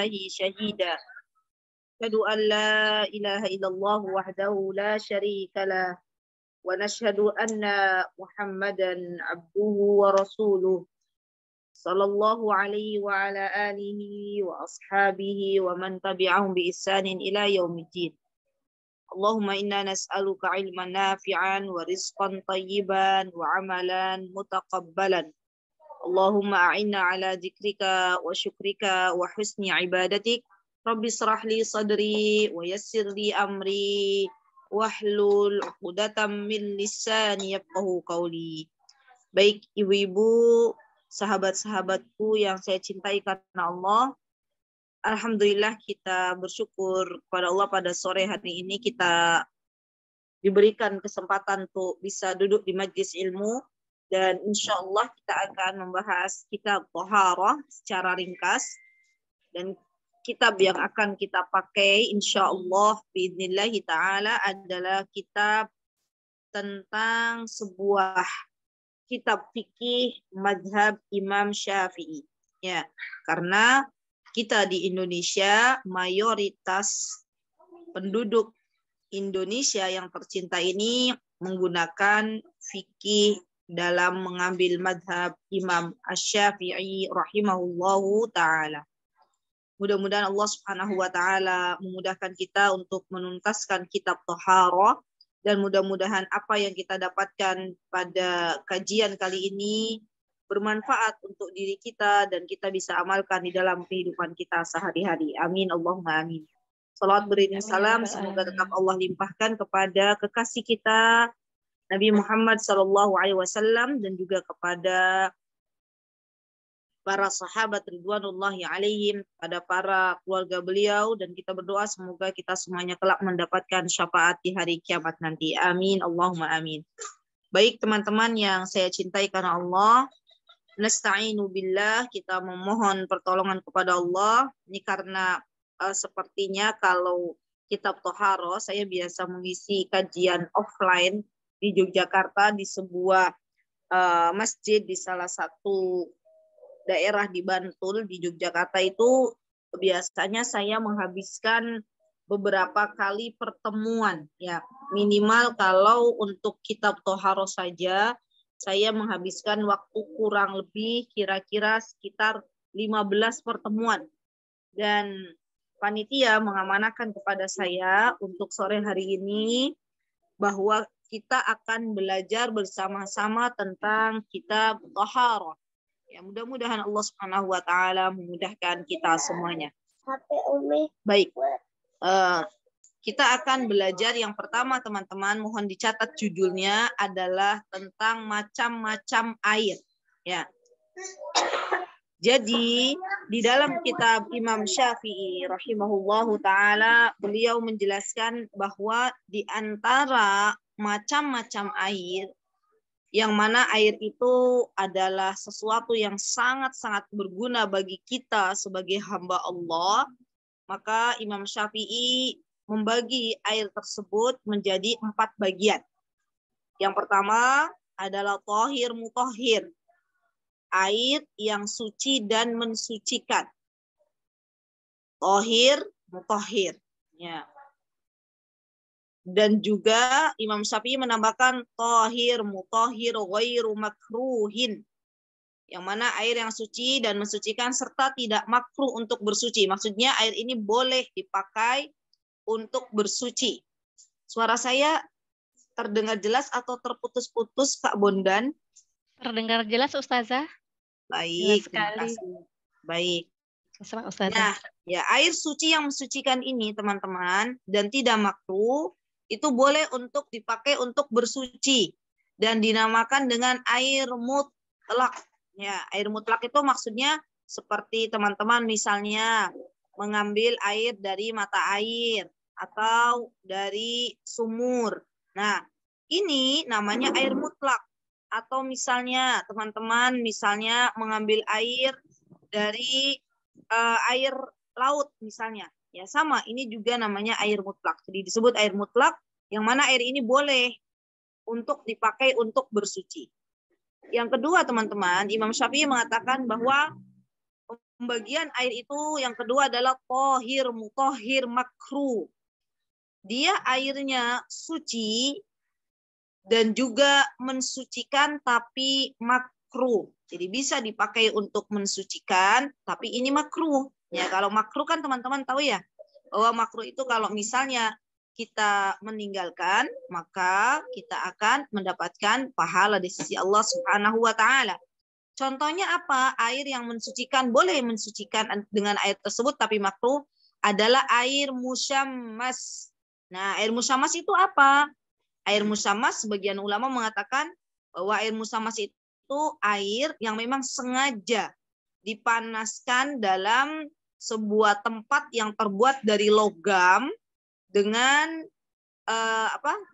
شهيدا أشهد أن لا إله إلا الله وحده لا شريك له ونشهد أن محمدا عبده ورسوله صلى الله عليه وعلى آله وأصحابه ومن تبعهم بإحسان إلى يوم الدين. اللهم إنا نسألك علما نافعا ورزقا طيبا وعملا متقبلا. اللهم أعنا على ذكرك وشكرك وحسن عبادتك. رب اشرح لي صدري ويسر لي أمري wahlul 'uqdatam min lisani yafqahu qawli. Baik ibu-ibu, sahabat-sahabatku yang saya cintai karena Allah, alhamdulillah kita bersyukur kepada Allah pada sore hari ini kita diberikan kesempatan untuk bisa duduk di majlis ilmu, dan insya Allah kita akan membahas kitab Thaharah secara ringkas, dan kitab yang akan kita pakai insya Allah biidnillahi ta'ala adalah kitab tentang sebuah kitab fikih madhab Imam Syafi'i. Ya, karena kita di Indonesia, mayoritas penduduk Indonesia yang tercinta ini menggunakan fikih dalam mengambil madhab Imam Asy-Syafi'i rahimahullahu ta'ala. Mudah-mudahan Allah Subhanahu wa taala memudahkan kita untuk menuntaskan kitab Thaharah, dan mudah-mudahan apa yang kita dapatkan pada kajian kali ini bermanfaat untuk diri kita dan kita bisa amalkan di dalam kehidupan kita sehari-hari. Amin Allahumma amin. Salawat beriring salam semoga tetap Allah limpahkan kepada kekasih kita Nabi Muhammad sallallahu alaihi wasallam dan juga kepada para sahabat ridwanullahi alaihim, pada para keluarga beliau, dan kita berdoa semoga kita semuanya kelak mendapatkan syafaat di hari kiamat nanti. Amin Allahumma amin. Baik teman-teman yang saya cintai karena Allah, nasta'inu billah, kita memohon pertolongan kepada Allah. Ini karena sepertinya kalau kitab Thaharah saya biasa mengisi kajian offline di Yogyakarta di sebuah masjid di salah satu daerah di Bantul di Yogyakarta. Itu biasanya saya menghabiskan beberapa kali pertemuan, ya minimal kalau untuk kitab Thaharah saja saya menghabiskan waktu kurang lebih kira-kira sekitar 15 pertemuan, dan panitia mengamanahkan kepada saya untuk sore hari ini bahwa kita akan belajar bersama-sama tentang kitab Thaharah. Ya, mudah-mudahan Allah Subhanahu wa taala memudahkan kita semuanya. Baik. Kita akan belajar yang pertama teman-teman, mohon dicatat judulnya adalah tentang macam-macam air, ya. Jadi, di dalam kitab Imam Syafi'i rahimahullahu taala beliau menjelaskan bahwa di antara macam-macam air, yang mana air itu adalah sesuatu yang sangat-sangat berguna bagi kita sebagai hamba Allah, maka Imam Syafi'i membagi air tersebut menjadi 4 bagian. Yang pertama adalah thahir mutahhir, air yang suci dan mensucikan. Thahir mutahhir. Ya. Dan juga Imam Syafi'i menambahkan thahir mutahhir ghairu makruhin, yang mana air yang suci dan mensucikan serta tidak makruh untuk bersuci. Maksudnya air ini boleh dipakai untuk bersuci. Suara saya terdengar jelas atau terputus-putus Kak Bondan? Terdengar jelas Ustazah. Baik, terima kasih. Baik. Nah, ya air suci yang mensucikan ini teman-teman dan tidak makruh itu boleh untuk dipakai untuk bersuci dan dinamakan dengan air mutlak. Ya, air mutlak itu maksudnya seperti teman-teman misalnya mengambil air dari mata air atau dari sumur. Nah, ini namanya air mutlak. Atau misalnya teman-teman misalnya mengambil air dari air laut misalnya. Ya sama, ini juga namanya air mutlak. Jadi disebut air mutlak, yang mana air ini boleh untuk dipakai untuk bersuci. Yang kedua teman-teman, Imam Syafi'i mengatakan bahwa pembagian air itu yang kedua adalah tohir, mutohir, makruh. Dia airnya suci dan juga mensucikan tapi makruh. Jadi bisa dipakai untuk mensucikan, tapi ini makruh. Ya, kalau makruh kan teman-teman tahu ya, bahwa makruh itu kalau misalnya kita meninggalkan, maka kita akan mendapatkan pahala di sisi Allah Subhanahu wa taala. Contohnya apa? Air yang mensucikan, boleh mensucikan dengan air tersebut, tapi makruh adalah air musyammas. Nah, air musyammas itu apa? Air musyammas, sebagian ulama mengatakan bahwa air musyammas itu air yang memang sengaja dipanaskan dalam sebuah tempat yang terbuat dari logam dengan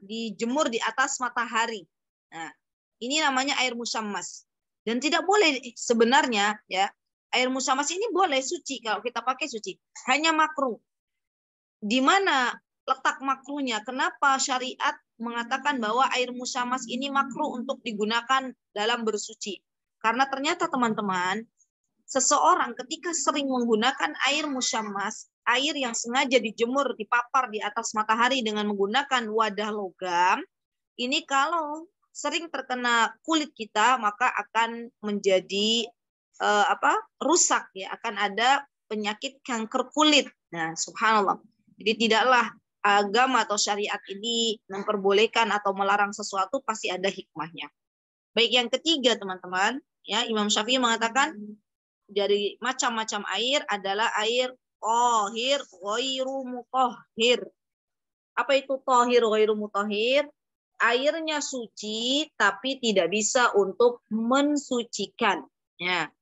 dijemur di atas matahari. Nah, ini namanya air musyammas. Dan tidak boleh sebenarnya ya, air musyammas ini boleh suci kalau kita pakai suci. Hanya makruh. Di mana letak makruhnya? Kenapa syariat mengatakan bahwa air musyammas ini makruh untuk digunakan dalam bersuci? Karena ternyata teman-teman, seseorang ketika sering menggunakan air musyammas, air yang sengaja dijemur, dipapar di atas matahari dengan menggunakan wadah logam, ini kalau sering terkena kulit kita, maka akan menjadi rusak ya, akan ada penyakit kanker kulit. Nah, subhanallah. Jadi tidaklah agama atau syariat ini memperbolehkan atau melarang sesuatu, pasti ada hikmahnya. Baik, yang ketiga teman-teman, ya, Imam Syafi'i mengatakan dari macam-macam air adalah air tohir ghairu mutahhir. Apa itu tohir ghairu mutahhir? Airnya suci tapi tidak bisa untuk mensucikan. Ya.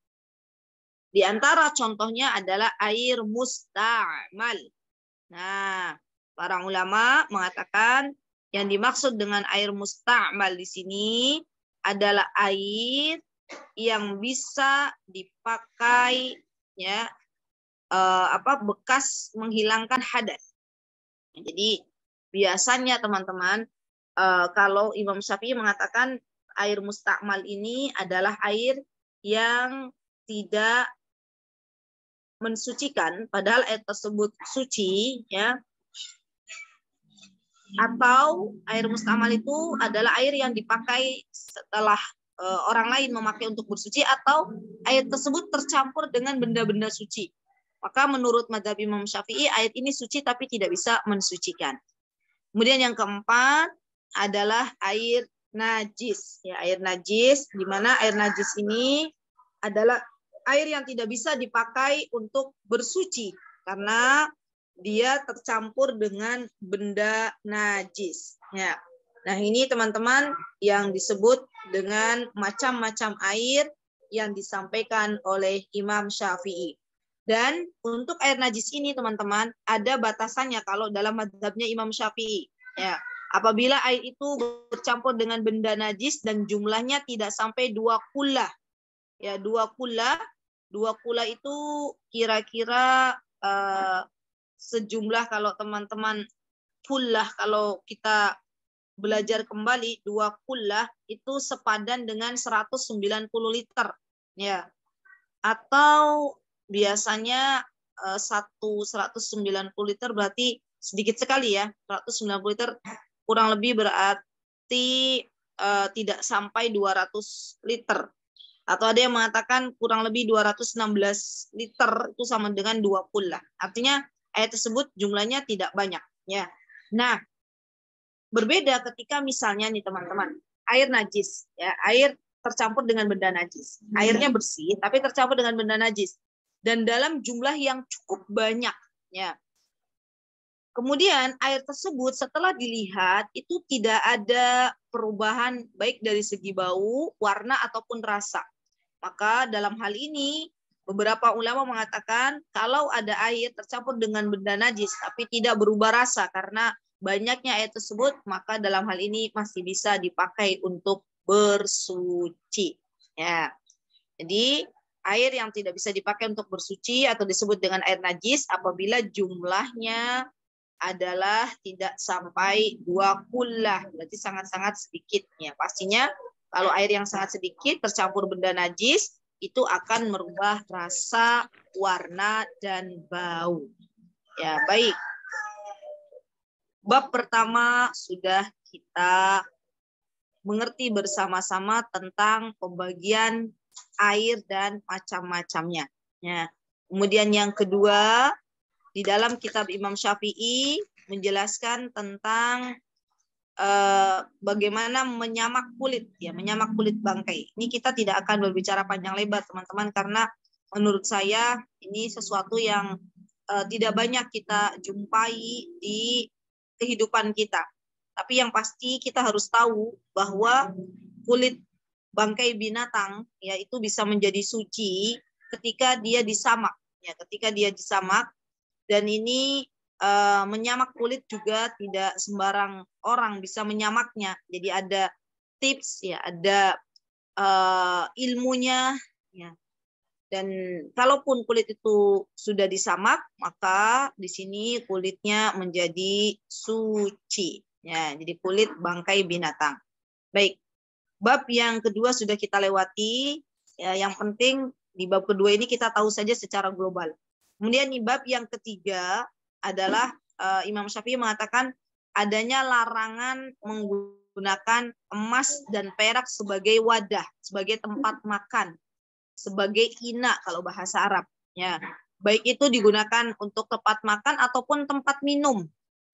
Di antara contohnya adalah air musta'mal. Nah, para ulama mengatakan yang dimaksud dengan air musta'mal di sini adalah air yang bisa dipakai ya bekas menghilangkan hadas. Jadi biasanya teman-teman kalau Imam Syafi'i mengatakan air musta'mal ini adalah air yang tidak mensucikan, padahal air tersebut suci, ya. Atau air musta'mal itu adalah air yang dipakai setelah orang lain memakai untuk bersuci, atau air tersebut tercampur dengan benda-benda suci. Maka menurut mazhab Imam Syafi'i, air ini suci tapi tidak bisa mensucikan. Kemudian yang keempat adalah air najis. Ya, air najis, di mana air najis ini adalah air yang tidak bisa dipakai untuk bersuci karena dia tercampur dengan benda najis. Ya. Nah, ini teman-teman yang disebut dengan macam-macam air yang disampaikan oleh Imam Syafi'i. Dan untuk air najis ini teman-teman ada batasannya kalau dalam mazhabnya Imam Syafi'i. Ya. Apabila air itu bercampur dengan benda najis dan jumlahnya tidak sampai 2 kullah. Ya, 2 kullah. 2 kullah itu kira-kira sejumlah, kalau teman-teman kullah, kalau kita belajar kembali, 2 kullah itu sepadan dengan 190 liter. Ya. Atau biasanya 190 liter berarti sedikit sekali ya. 190 liter kurang lebih berarti tidak sampai 200 liter. Atau ada yang mengatakan kurang lebih 216 liter itu sama dengan 2 kullah. Artinya air tersebut jumlahnya tidak banyak. Ya. Nah, berbeda ketika misalnya nih teman-teman, air najis, ya, air tercampur dengan benda najis. Airnya bersih tapi tercampur dengan benda najis dan dalam jumlah yang cukup banyak, ya. Kemudian air tersebut setelah dilihat itu tidak ada perubahan baik dari segi bau, warna ataupun rasa. Maka dalam hal ini beberapa ulama mengatakan kalau ada air tercampur dengan benda najis tapi tidak berubah rasa karena banyaknya air tersebut, maka dalam hal ini masih bisa dipakai untuk bersuci. Ya. Jadi air yang tidak bisa dipakai untuk bersuci atau disebut dengan air najis apabila jumlahnya adalah tidak sampai 2 kullah, berarti sangat-sangat sedikit. Ya, pastinya kalau air yang sangat sedikit tercampur benda najis itu akan merubah rasa, warna, dan bau. Ya, baik. Bab pertama sudah kita mengerti bersama-sama tentang pembagian air dan macam-macamnya. Ya. Kemudian yang kedua, di dalam kitab Imam Syafi'i menjelaskan tentang bagaimana menyamak kulit, ya, menyamak kulit bangkai. Ini kita tidak akan berbicara panjang lebar, teman-teman, karena menurut saya ini sesuatu yang tidak banyak kita jumpai di kehidupan kita. Tapi yang pasti kita harus tahu bahwa kulit bangkai binatang, ya, itu bisa menjadi suci ketika dia disamak, ya, ketika dia disamak. Dan ini menyamak kulit juga tidak sembarang orang bisa menyamaknya. Jadi ada tips, ya, ada ilmunya, ya. Dan kalaupun kulit itu sudah disamak, maka di sini kulitnya menjadi suci. Ya, jadi kulit bangkai binatang. Baik, bab yang kedua sudah kita lewati. Ya, yang penting di bab kedua ini kita tahu saja secara global. Kemudian di bab yang ketiga adalah Imam Syafi'i mengatakan adanya larangan menggunakan emas dan perak sebagai wadah, sebagai tempat makan, sebagai ina kalau bahasa Arab. Ya, baik itu digunakan untuk tempat makan ataupun tempat minum.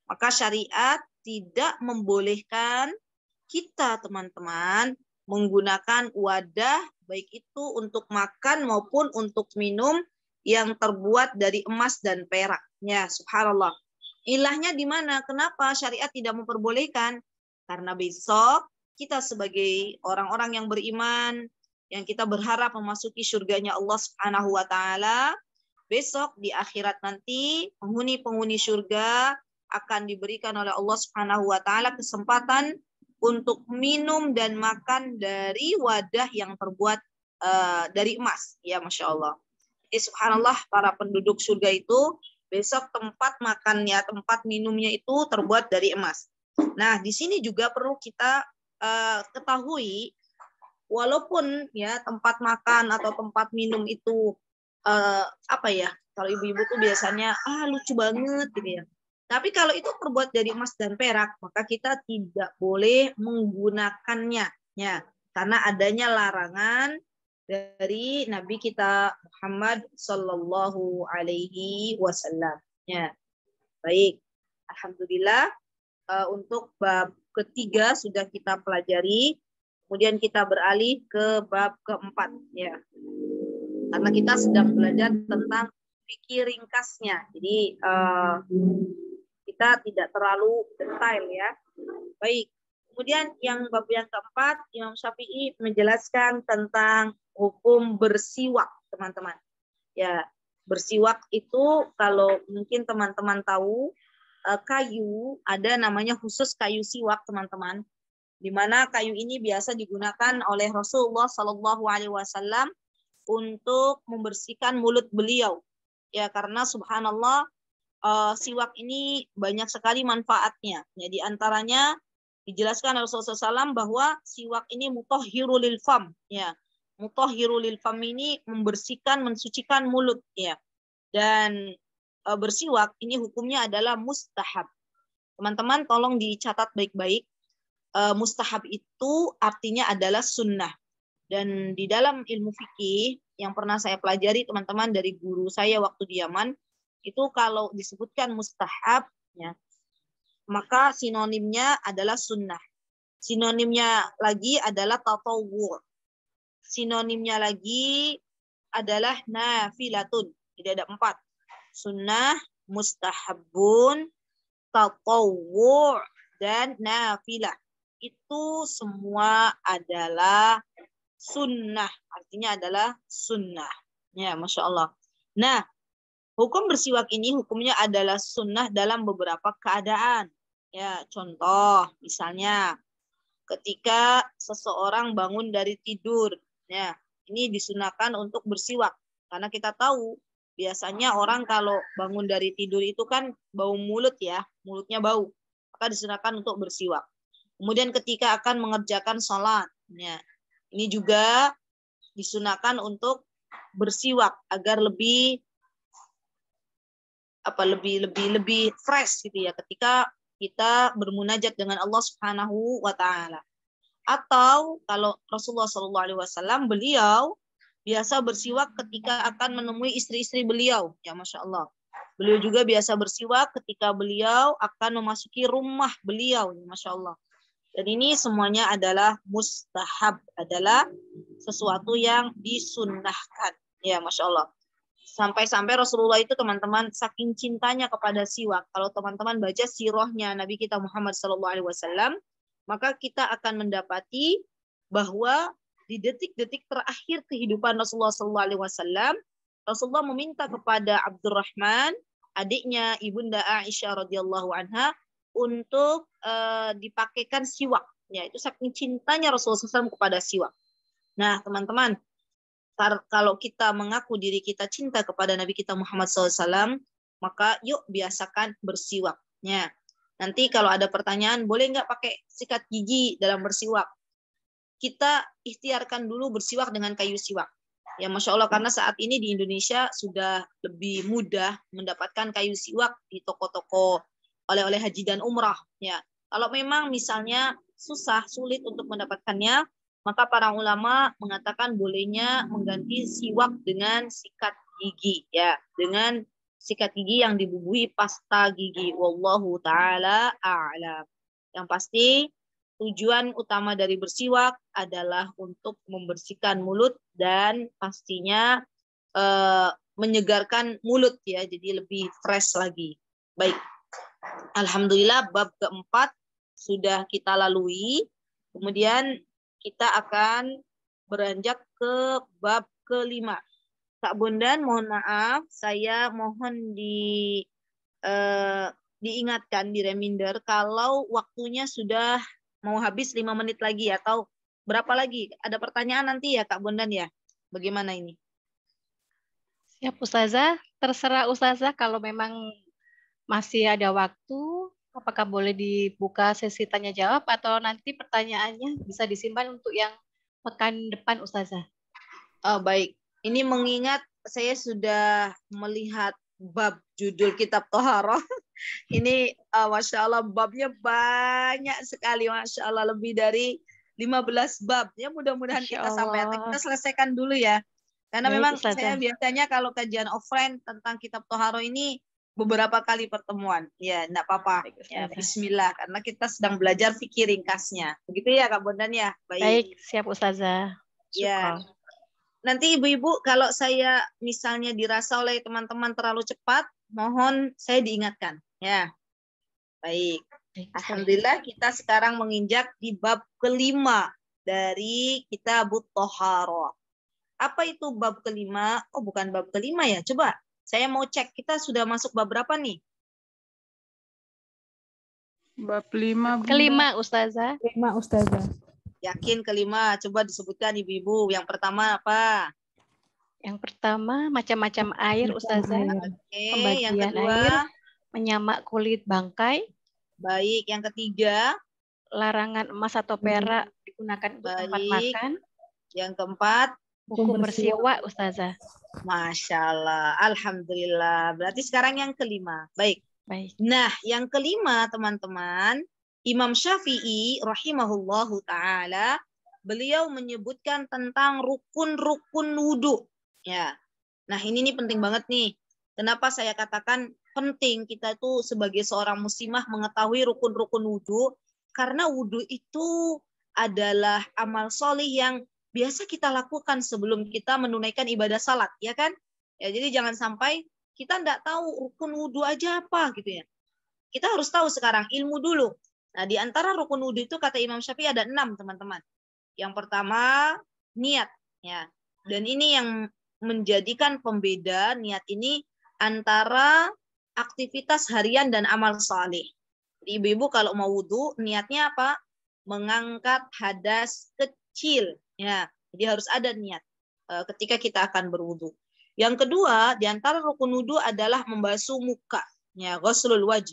Maka syariat tidak membolehkan kita, teman-teman, menggunakan wadah baik itu untuk makan maupun untuk minum yang terbuat dari emas dan perak. Ya, subhanallah. Ilahnya di mana? Kenapa syariat tidak memperbolehkan? Karena besok kita sebagai orang-orang yang beriman, yang kita berharap memasuki surganya Allah Subhanahu wa taala, besok di akhirat nanti penghuni-penghuni surga akan diberikan oleh Allah Subhanahu wa taala kesempatan untuk minum dan makan dari wadah yang terbuat dari emas. Ya, Masya Allah. Jadi subhanallah, para penduduk surga itu besok tempat makannya, tempat minumnya itu terbuat dari emas. Nah, di sini juga perlu kita ketahui, walaupun ya tempat makan atau tempat minum itu apa ya, kalau ibu-ibu tuh biasanya lucu banget gitu ya. Tapi kalau itu terbuat dari emas dan perak, maka kita tidak boleh menggunakannya, ya, karena adanya larangan dari Nabi kita Muhammad Sallallahu Alaihi Wasallam. Ya, baik. Alhamdulillah, untuk bab ketiga sudah kita pelajari. Kemudian kita beralih ke bab keempat. Ya, karena kita sedang belajar tentang fikih ringkasnya. Jadi kita tidak terlalu detail, ya. Baik. Kemudian yang bab yang keempat, Imam Syafi'i menjelaskan tentang hukum bersiwak, teman-teman. Ya, bersiwak itu kalau mungkin teman-teman tahu, kayu ada namanya khusus kayu siwak, teman-teman. Di mana kayu ini biasa digunakan oleh Rasulullah Shallallahu Alaihi Wasallam untuk membersihkan mulut beliau. Ya, karena subhanallah, siwak ini banyak sekali manfaatnya. Ya, di antaranya dijelaskan Rasulullah SAW bahwa siwak ini mutahhirul lil fam, ya. Mutahhirul lil fam ini membersihkan, mensucikan mulut, ya. Dan bersiwak ini hukumnya adalah mustahab. Teman-teman tolong dicatat baik-baik. Mustahab itu artinya adalah sunnah. Dan di dalam ilmu fikih yang pernah saya pelajari, teman-teman, dari guru saya waktu di Yaman, itu kalau disebutkan mustahab, ya, maka sinonimnya adalah sunnah. Sinonimnya lagi adalah tatawwu'. Sinonimnya lagi adalah nafilatun. Jadi ada 4. Sunnah, mustahabun, tatawwu', dan nafilah. Itu semua adalah sunnah. Artinya adalah sunnah. Ya, Masya Allah. Nah, hukum bersiwak ini hukumnya adalah sunnah dalam beberapa keadaan. Ya, contoh misalnya ketika seseorang bangun dari tidur, ya, ini disunahkan untuk bersiwak karena kita tahu biasanya orang kalau bangun dari tidur itu kan bau mulut, ya, mulutnya bau, maka disunahkan untuk bersiwak. Kemudian ketika akan mengerjakan sholat, ya, ini juga disunahkan untuk bersiwak agar lebih fresh gitu ya ketika kita bermunajat dengan Allah Subhanahu wa taala. Atau kalau Rasulullah Shallallahu alaihi wasallam beliau biasa bersiwak ketika akan menemui istri-istri beliau. Ya Masya Allah. Beliau juga biasa bersiwak ketika beliau akan memasuki rumah beliau. Ya Masya Allah. Dan ini semuanya adalah mustahab, adalah sesuatu yang disunnahkan. Ya Masya Allah. Sampai-sampai Rasulullah itu teman-teman saking cintanya kepada siwak. Kalau teman-teman baca sirahnya Nabi kita Muhammad SAW, maka kita akan mendapati bahwa di detik-detik terakhir kehidupan Rasulullah SAW, Rasulullah meminta kepada Abdurrahman, adiknya Ibunda Aisyah radhiyallahu anha, untuk dipakaikan siwak. Ya, itu saking cintanya Rasulullah SAW kepada siwak. Nah, teman-teman, kalau kita mengaku diri kita cinta kepada Nabi kita Muhammad SAW, maka yuk biasakan bersiwaknya. Nanti kalau ada pertanyaan, boleh nggak pakai sikat gigi dalam bersiwak? Kita ikhtiarkan dulu bersiwak dengan kayu siwak. Ya Masya Allah, karena saat ini di Indonesia sudah lebih mudah mendapatkan kayu siwak di toko-toko oleh-oleh haji dan umrah. Ya, kalau memang misalnya sulit untuk mendapatkannya, maka para ulama mengatakan bolehnya mengganti siwak dengan sikat gigi, ya, dengan sikat gigi yang dibubuhi pasta gigi. Wallahu ta'ala a'lam. Yang pasti tujuan utama dari bersiwak adalah untuk membersihkan mulut dan pastinya menyegarkan mulut ya, jadi lebih fresh lagi. Baik. Alhamdulillah bab keempat sudah kita lalui. Kemudian kita akan beranjak ke bab kelima. Kak Bondan, mohon maaf, saya mohon diingatkan, di reminder, kalau waktunya sudah mau habis 5 menit lagi atau berapa lagi? Ada pertanyaan nanti ya Kak Bondan ya? Bagaimana ini? Siap Ustazah, terserah Ustazah kalau memang masih ada waktu, apakah boleh dibuka sesi tanya jawab atau nanti pertanyaannya bisa disimpan untuk yang pekan depan Ustazah? Oh, baik. Ini mengingat saya sudah melihat bab judul kitab Toharoh. Ini Masya Allah babnya banyak sekali. Masya Allah lebih dari 15 bab. Ya mudah-mudahan kita sampai. Kita selesaikan dulu ya. Karena baik, memang Ustazah. Saya biasanya kalau kajian offline tentang kitab Toharoh ini beberapa kali pertemuan. Ya, enggak apa-apa. Ya, bismillah. Karena kita sedang belajar fikih ringkasnya. Begitu ya Kak Bondan ya? Baik, siap Ustazah. Ya. Nanti ibu-ibu kalau saya misalnya dirasa oleh teman-teman terlalu cepat, mohon saya diingatkan. Ya, baik. Alhamdulillah kita sekarang menginjak di bab kelima dari kitab Toharoh. Apa itu bab kelima? Oh, bukan bab kelima ya. Coba saya mau cek kita sudah masuk bab berapa nih? Bab 5. Kelima Ustazah. 5 Ustazah. Yakin kelima? Coba disebutkan ibu-ibu. Yang pertama apa? Yang pertama macam-macam air Ustazah. Oke, Pembagian yang kedua air, menyamak kulit bangkai. Baik, yang ketiga larangan emas atau perak digunakan untuk tempat makan. Yang keempat hukum bersiwak Ustazah. Masya Allah, alhamdulillah. Berarti sekarang yang kelima. Baik. Baik. Nah, yang kelima teman-teman, Imam Syafi'i rahimahullahu taala, beliau menyebutkan tentang rukun-rukun wudhu. Ya. Nah, ini nih penting banget nih. Kenapa saya katakan penting kita tuh sebagai seorang muslimah mengetahui rukun-rukun wudhu? Karena wudhu itu adalah amal solih yang biasa kita lakukan sebelum kita menunaikan ibadah salat, ya kan? Ya, jadi jangan sampai kita enggak tahu rukun wudhu aja apa gitu ya. Kita harus tahu sekarang ilmu dulu. Nah, di antara rukun wudhu itu kata Imam Syafi'i ada 6, teman-teman. Yang pertama, niat. Ya. Dan ini yang menjadikan pembeda niat ini antara aktivitas harian dan amal saleh. Ibu-ibu kalau mau wudhu, niatnya apa? Mengangkat hadas kecil. Ya, jadi harus ada niat ketika kita akan berwudhu. Yang kedua, di antara rukun wudhu adalah membasuh muka. Ya, ghuslul wajh.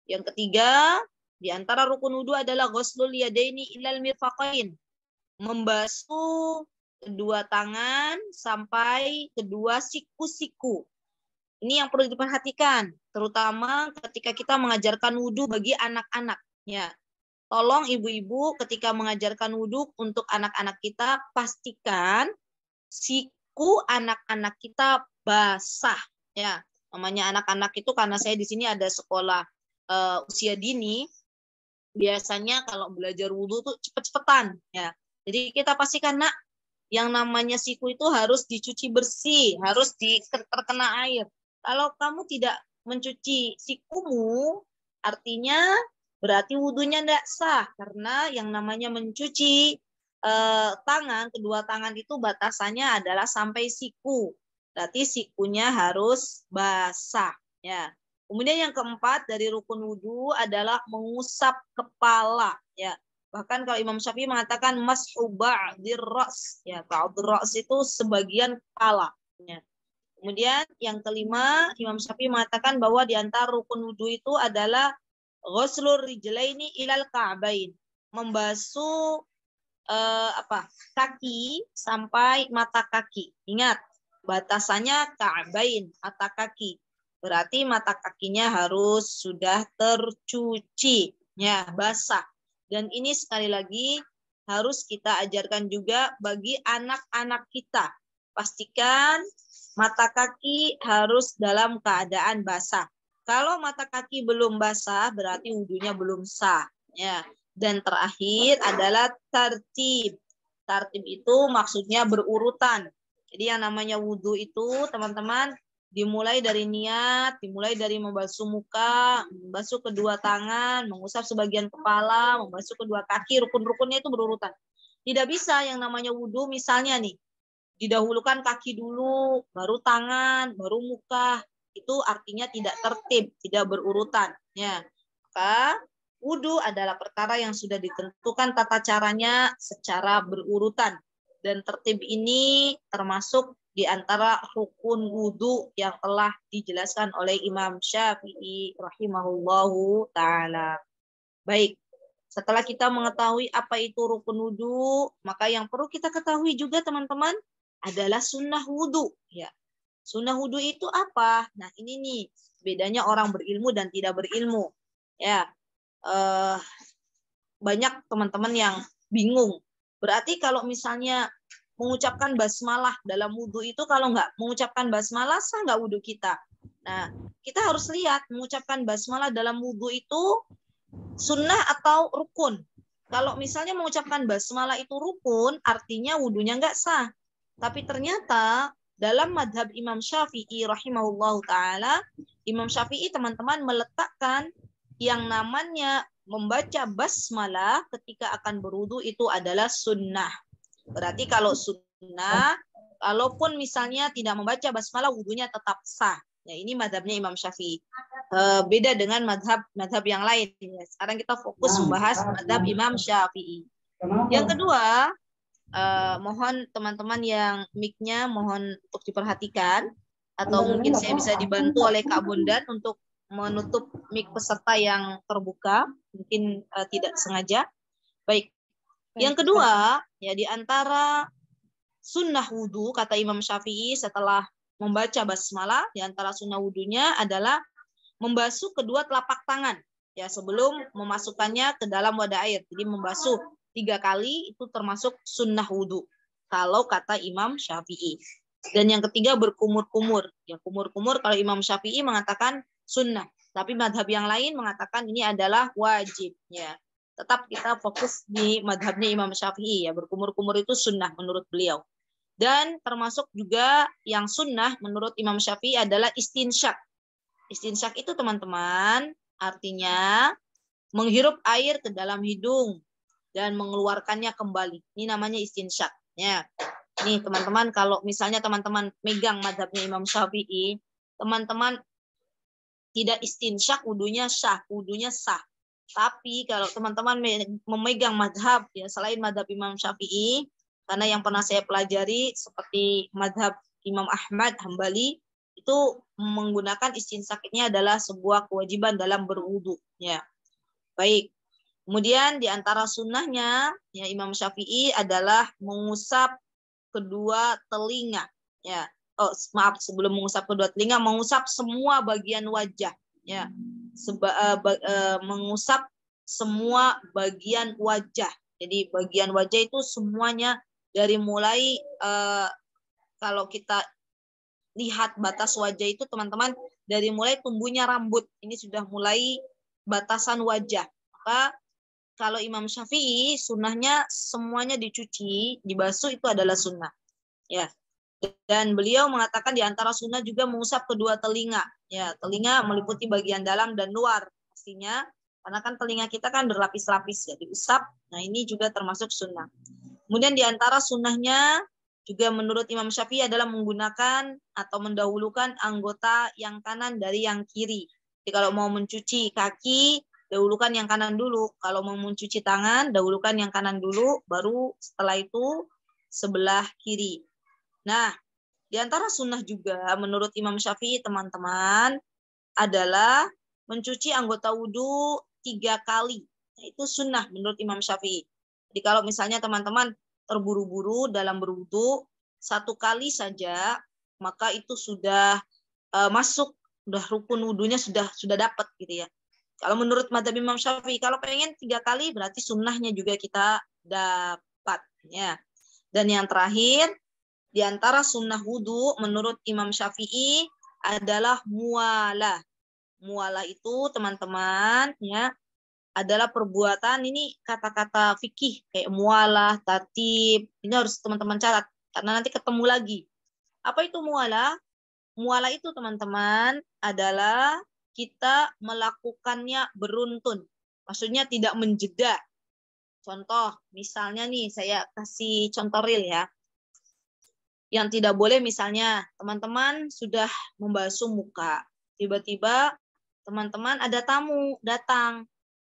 Yang ketiga, di antara rukun wudhu adalah ghuslul yadaini ilal mirfaqain. Membasuh kedua tangan sampai kedua siku-siku. Ini yang perlu diperhatikan, terutama ketika kita mengajarkan wudhu bagi anak-anak. Ya, tolong ibu-ibu ketika mengajarkan wudhu untuk anak-anak kita, pastikan siku anak-anak kita basah. Ya, namanya anak-anak itu karena saya di sini ada sekolah usia dini, biasanya kalau belajar wudhu tuh cepet-cepetan. Ya, jadi kita pastikan nak, yang namanya siku itu harus dicuci bersih, harus terkena air. Kalau kamu tidak mencuci sikumu, artinya berarti wudhunya tidak sah. Karena yang namanya mencuci tangan, kedua tangan itu batasannya adalah sampai siku. Berarti sikunya harus basah. Ya. Kemudian yang keempat dari rukun wudhu adalah mengusap kepala. Ya. Bahkan kalau Imam Syafi'i mengatakan mashu ba'dir ra's. Ya, ba'dir ra's itu sebagian kepala. Ya. Kemudian yang kelima, Imam Syafi'i mengatakan bahwa di antara rukun wudhu itu adalah ghuslur rijlaini ilal ka'bain, membasuh kaki sampai mata kaki. Ingat, batasannya ka'bain, mata kaki. Berarti mata kakinya harus sudah tercuci, ya, basah. Dan ini sekali lagi harus kita ajarkan juga bagi anak-anak kita. Pastikan mata kaki harus dalam keadaan basah. Kalau mata kaki belum basah, berarti wudhunya belum sah. Ya. Dan terakhir adalah tartib. Tartib itu maksudnya berurutan. Jadi yang namanya wudhu itu, teman-teman, dimulai dari niat, dimulai dari membasuh muka, membasuh kedua tangan, mengusap sebagian kepala, membasuh kedua kaki, rukun-rukunnya itu berurutan. Tidak bisa yang namanya wudhu misalnya nih, didahulukan kaki dulu, baru tangan, baru muka. Itu artinya tidak tertib, tidak berurutan. Ya. Maka wudhu adalah perkara yang sudah ditentukan tata caranya secara berurutan. Dan tertib ini termasuk di antara rukun wudhu yang telah dijelaskan oleh Imam Syafi'i rahimahullahu ta'ala. Baik. Setelah kita mengetahui apa itu rukun wudhu, maka yang perlu kita ketahui juga teman-teman adalah sunnah wudhu. Ya. Sunnah wudhu itu apa? Nah ini nih bedanya orang berilmu dan tidak berilmu. Ya, banyak teman-teman yang bingung. Berarti kalau misalnya mengucapkan basmalah dalam wudhu itu, kalau nggak mengucapkan basmalah sah nggak wudhu kita? Nah kita harus lihat mengucapkan basmalah dalam wudhu itu sunnah atau rukun. Kalau misalnya mengucapkan basmalah itu rukun, artinya wudhunya nggak sah. Tapi ternyata dalam madhab Imam Syafi'i rahimahullahu ta'ala, Imam Syafi'i teman-teman meletakkan yang namanya membaca basmalah ketika akan berwudu itu adalah sunnah. Berarti kalau sunnah, kalaupun misalnya tidak membaca basmalah, wudunya tetap sah. Ya, ini madhabnya Imam Syafi'i. Beda dengan madhab yang lain. Sekarang kita fokus membahas madhab Imam Syafi'i. Yang kedua, mohon teman-teman yang mic-nya mohon untuk diperhatikan, atau mungkin saya bisa dibantu oleh Kak Bondan untuk menutup mic peserta yang terbuka, mungkin tidak sengaja. Baik. Yang kedua, ya di antara sunnah wudhu kata Imam Syafi'i setelah membaca basmalah, di antara sunnah wudhunya adalah membasuh kedua telapak tangan ya sebelum memasukkannya ke dalam wadah air. Jadi membasuh 3 kali itu termasuk sunnah wudhu kalau kata Imam Syafi'i. Dan yang ketiga berkumur-kumur. Ya kumur-kumur kalau Imam Syafi'i mengatakan sunnah, tapi madhab yang lain mengatakan ini adalah wajib. Ya tetap kita fokus di madhabnya Imam Syafi'i ya, berkumur-kumur itu sunnah menurut beliau. Dan termasuk juga yang sunnah menurut Imam Syafi'i adalah istinsyak. Istinsyak itu teman-teman artinya menghirup air ke dalam hidung dan mengeluarkannya kembali. Ini namanya istinsyak. Ya. Nih teman-teman, kalau misalnya teman-teman megang madhabnya Imam Syafi'i, teman-teman tidak istinsyak, wudunya sah. Tapi kalau teman-teman memegang madhab ya selain madhab Imam Syafi'i, karena yang pernah saya pelajari seperti madhab Imam Ahmad Hambali, itu menggunakan istinsyak ini adalah sebuah kewajiban dalam berwudu. Ya, baik. Kemudian di antara sunnahnya ya Imam Syafi'i adalah mengusap kedua telinga. Ya. Oh, maaf, sebelum mengusap kedua telinga, mengusap semua bagian wajah. Ya. Mengusap semua bagian wajah. Jadi bagian wajah itu semuanya dari mulai kalau kita lihat batas wajah itu teman-teman, dari mulai tumbuhnya rambut, ini sudah mulai batasan wajah. Maka kalau Imam Syafi'i sunnahnya semuanya dicuci, dibasuh, itu adalah sunnah. Ya. Dan beliau mengatakan di antara sunnah juga mengusap kedua telinga. Ya, telinga meliputi bagian dalam dan luar pastinya, karena kan telinga kita kan berlapis-lapis ya, diusap. Nah, ini juga termasuk sunnah. Kemudian di antara sunnahnya juga menurut Imam Syafi'i adalah menggunakan atau mendahulukan anggota yang kanan dari yang kiri. Jadi kalau mau mencuci kaki, dahulukan yang kanan dulu. Kalau mau mencuci tangan, dahulukan yang kanan dulu, baru setelah itu sebelah kiri. Nah, di antara sunnah juga menurut Imam Syafi'i teman-teman adalah mencuci anggota wudhu 3 kali. Nah, itu sunnah menurut Imam Syafi'i. Jadi kalau misalnya teman-teman terburu-buru dalam berwudu 1 kali saja, maka itu sudah masuk, sudah rukun wudunya sudah dapat gitu ya. Kalau menurut madzhab Imam Syafi'i, kalau pengen 3 kali berarti sunnahnya juga kita dapat ya. Dan yang terakhir, di antara sunnah wudu menurut Imam Syafi'i adalah mualah. Mualah itu teman-teman ya adalah perbuatan, ini kata-kata fikih kayak mualah, tatib. Ini harus teman-teman catat karena nanti ketemu lagi. Apa itu mualah? Mualah itu teman-teman adalah kita melakukannya beruntun. Maksudnya tidak menjeda. Contoh, misalnya nih saya kasih contoh real ya. Yang tidak boleh misalnya teman-teman sudah membasuh muka. Tiba-tiba teman-teman ada tamu datang.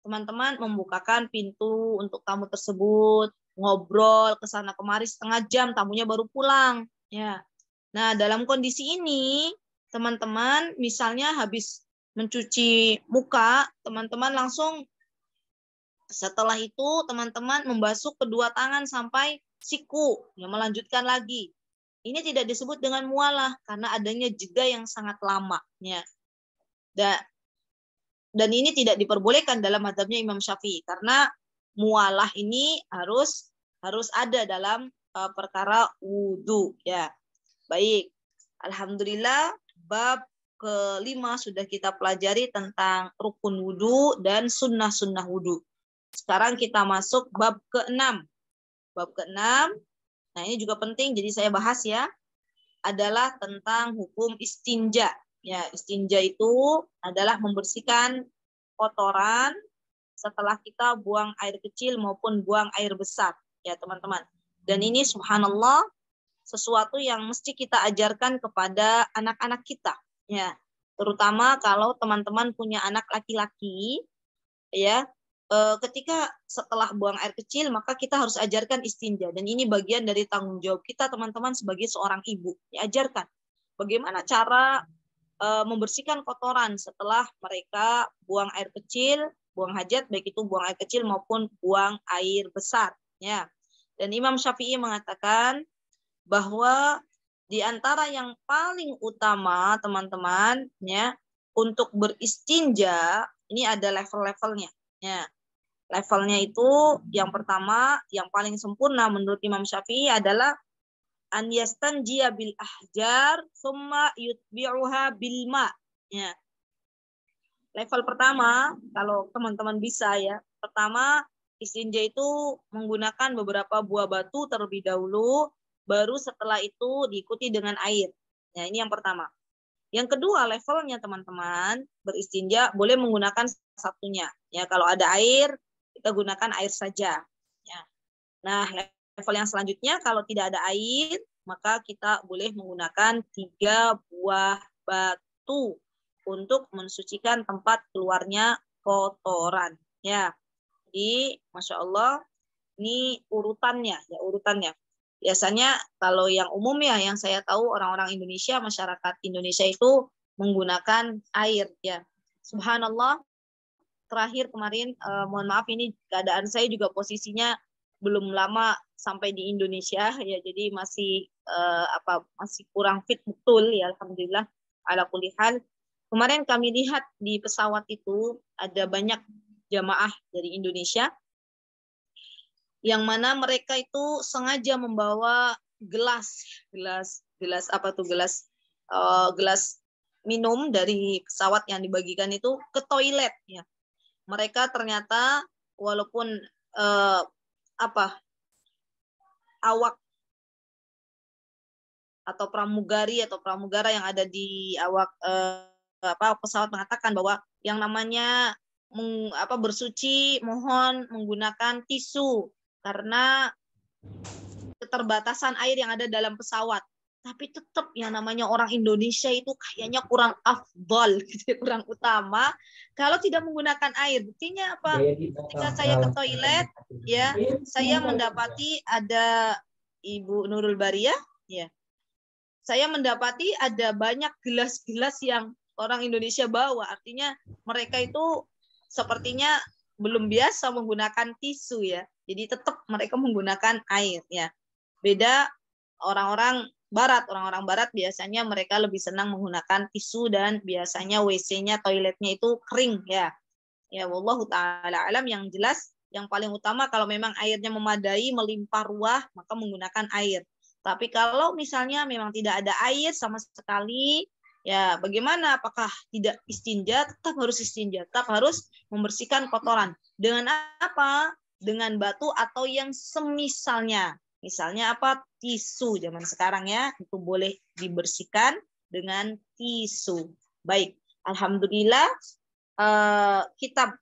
Teman-teman membukakan pintu untuk tamu tersebut, ngobrol ke sana kemari setengah jam, tamunya baru pulang. Ya. Nah, dalam kondisi ini, teman-teman misalnya habis mencuci muka, teman-teman langsung setelah itu teman-teman membasuh kedua tangan sampai siku, yang melanjutkan lagi. Ini tidak disebut dengan mualah karena adanya jeda yang sangat lama. Ya. Dan ini tidak diperbolehkan dalam mazhabnya Imam Syafi'i karena mualah ini harus ada dalam perkara wudu ya. Baik. Alhamdulillah bab ke-5 sudah kita pelajari tentang rukun wudu dan sunnah-sunnah wudu. Sekarang kita masuk bab ke-6. Bab ke-6, nah ini juga penting jadi saya bahas ya, adalah tentang hukum istinja. Ya, istinja itu adalah membersihkan kotoran setelah kita buang air kecil maupun buang air besar, ya teman-teman. Dan ini subhanallah sesuatu yang mesti kita ajarkan kepada anak-anak kita, ya. Terutama kalau teman-teman punya anak laki-laki, ya. Ketika setelah buang air kecil maka kita harus ajarkan istinja, dan ini bagian dari tanggung jawab kita teman-teman sebagai seorang ibu. Diajarkan bagaimana cara membersihkan kotoran setelah mereka buang air kecil, buang hajat, baik itu buang air kecil maupun buang air besar. Ya. Dan Imam Syafi'i mengatakan bahwa di antara yang paling utama teman-teman ya untuk beristinja ini ada level-levelnya. Ya. Levelnya itu yang pertama, yang paling sempurna menurut Imam Syafi'i adalah an yastanjiya bil ahjar summa yutbi'uha bil ma. Ya. Level pertama kalau teman-teman bisa ya. Pertama, istinja itu menggunakan beberapa buah batu terlebih dahulu, baru setelah itu diikuti dengan air. Ya, ini yang pertama. Yang kedua levelnya teman-teman, beristinja boleh menggunakan satunya. Ya, kalau ada air, kita gunakan air saja. Ya. Nah, level yang selanjutnya kalau tidak ada air, maka kita boleh menggunakan 3 buah batu untuk mensucikan tempat keluarnya kotoran. Ya, jadi masya Allah ini urutannya, ya urutannya. Biasanya kalau yang umum ya, yang saya tahu orang-orang Indonesia, masyarakat Indonesia itu menggunakan air. Ya, subhanallah. Terakhir kemarin, mohon maaf ini keadaan saya juga posisinya belum lama sampai di Indonesia ya, jadi masih masih kurang fit betul ya, alhamdulillah ala kulli hal. Kemarin kami lihat di pesawat itu ada banyak jamaah dari Indonesia yang mana mereka itu sengaja membawa gelas minum dari pesawat yang dibagikan itu ke toilet ya. Mereka ternyata walaupun awak atau pramugari atau pramugara yang ada di awak pesawat mengatakan bahwa yang namanya bersuci mohon menggunakan tisu karena keterbatasan air yang ada dalam pesawat. Tapi tetap yang namanya orang Indonesia itu kayaknya kurang afdol, gitu, kurang utama kalau tidak menggunakan air. Buktinya apa? Ketika saya ke toilet, ya, saya mendapati ada Ibu Nurul Bariyah, ya. Saya mendapati ada banyak gelas-gelas yang orang Indonesia bawa. Artinya mereka itu sepertinya belum biasa menggunakan tisu ya. Jadi tetap mereka menggunakan air ya. Beda orang-orang Barat biasanya mereka lebih senang menggunakan tisu dan biasanya WC-nya, toiletnya itu kering ya. Ya wallahu taala alam. Yang jelas yang paling utama kalau memang airnya memadai, melimpah ruah, maka menggunakan air. Tapi kalau misalnya memang tidak ada air sama sekali, ya bagaimana? Apakah tidak istinja? Tetap harus istinja, tetap harus membersihkan kotoran. Dengan apa? Dengan batu atau yang semisalnya. Misalnya apa? Tisu zaman sekarang ya, itu boleh dibersihkan dengan tisu. Baik, alhamdulillah kitab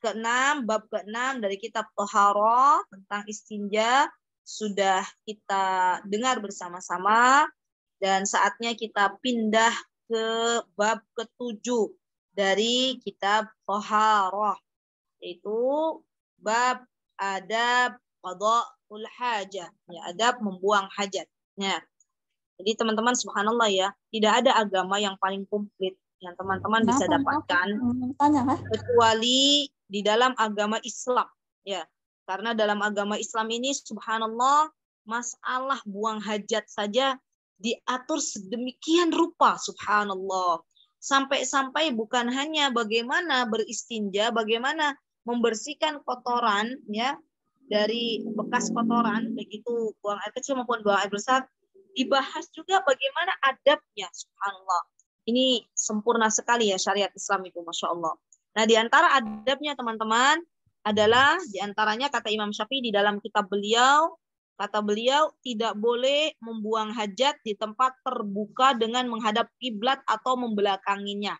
ke-6, bab ke-6 dari kitab Thaharah tentang istinja sudah kita dengar bersama-sama dan saatnya kita pindah ke bab ke-7 dari kitab Thaharah, yaitu bab adab qada'ul hajah, ya, adab membuang hajat. Ya. Jadi teman-teman subhanallah ya, tidak ada agama yang paling komplit yang teman-teman bisa dapatkan kecuali di dalam agama Islam, ya. Karena dalam agama Islam ini subhanallah masalah buang hajat saja diatur sedemikian rupa, subhanallah. Sampai-sampai bukan hanya bagaimana beristinja, bagaimana membersihkan kotoran ya dari bekas kotoran, begitu buang air kecil maupun buang air besar, dibahas juga bagaimana adabnya, subhanallah. Ini sempurna sekali ya syariat Islam itu, masya Allah. Nah, di antara adabnya teman-teman adalah di antaranya kata Imam Syafi'i di dalam kitab beliau, kata beliau tidak boleh membuang hajat di tempat terbuka dengan menghadap kiblat atau membelakanginya.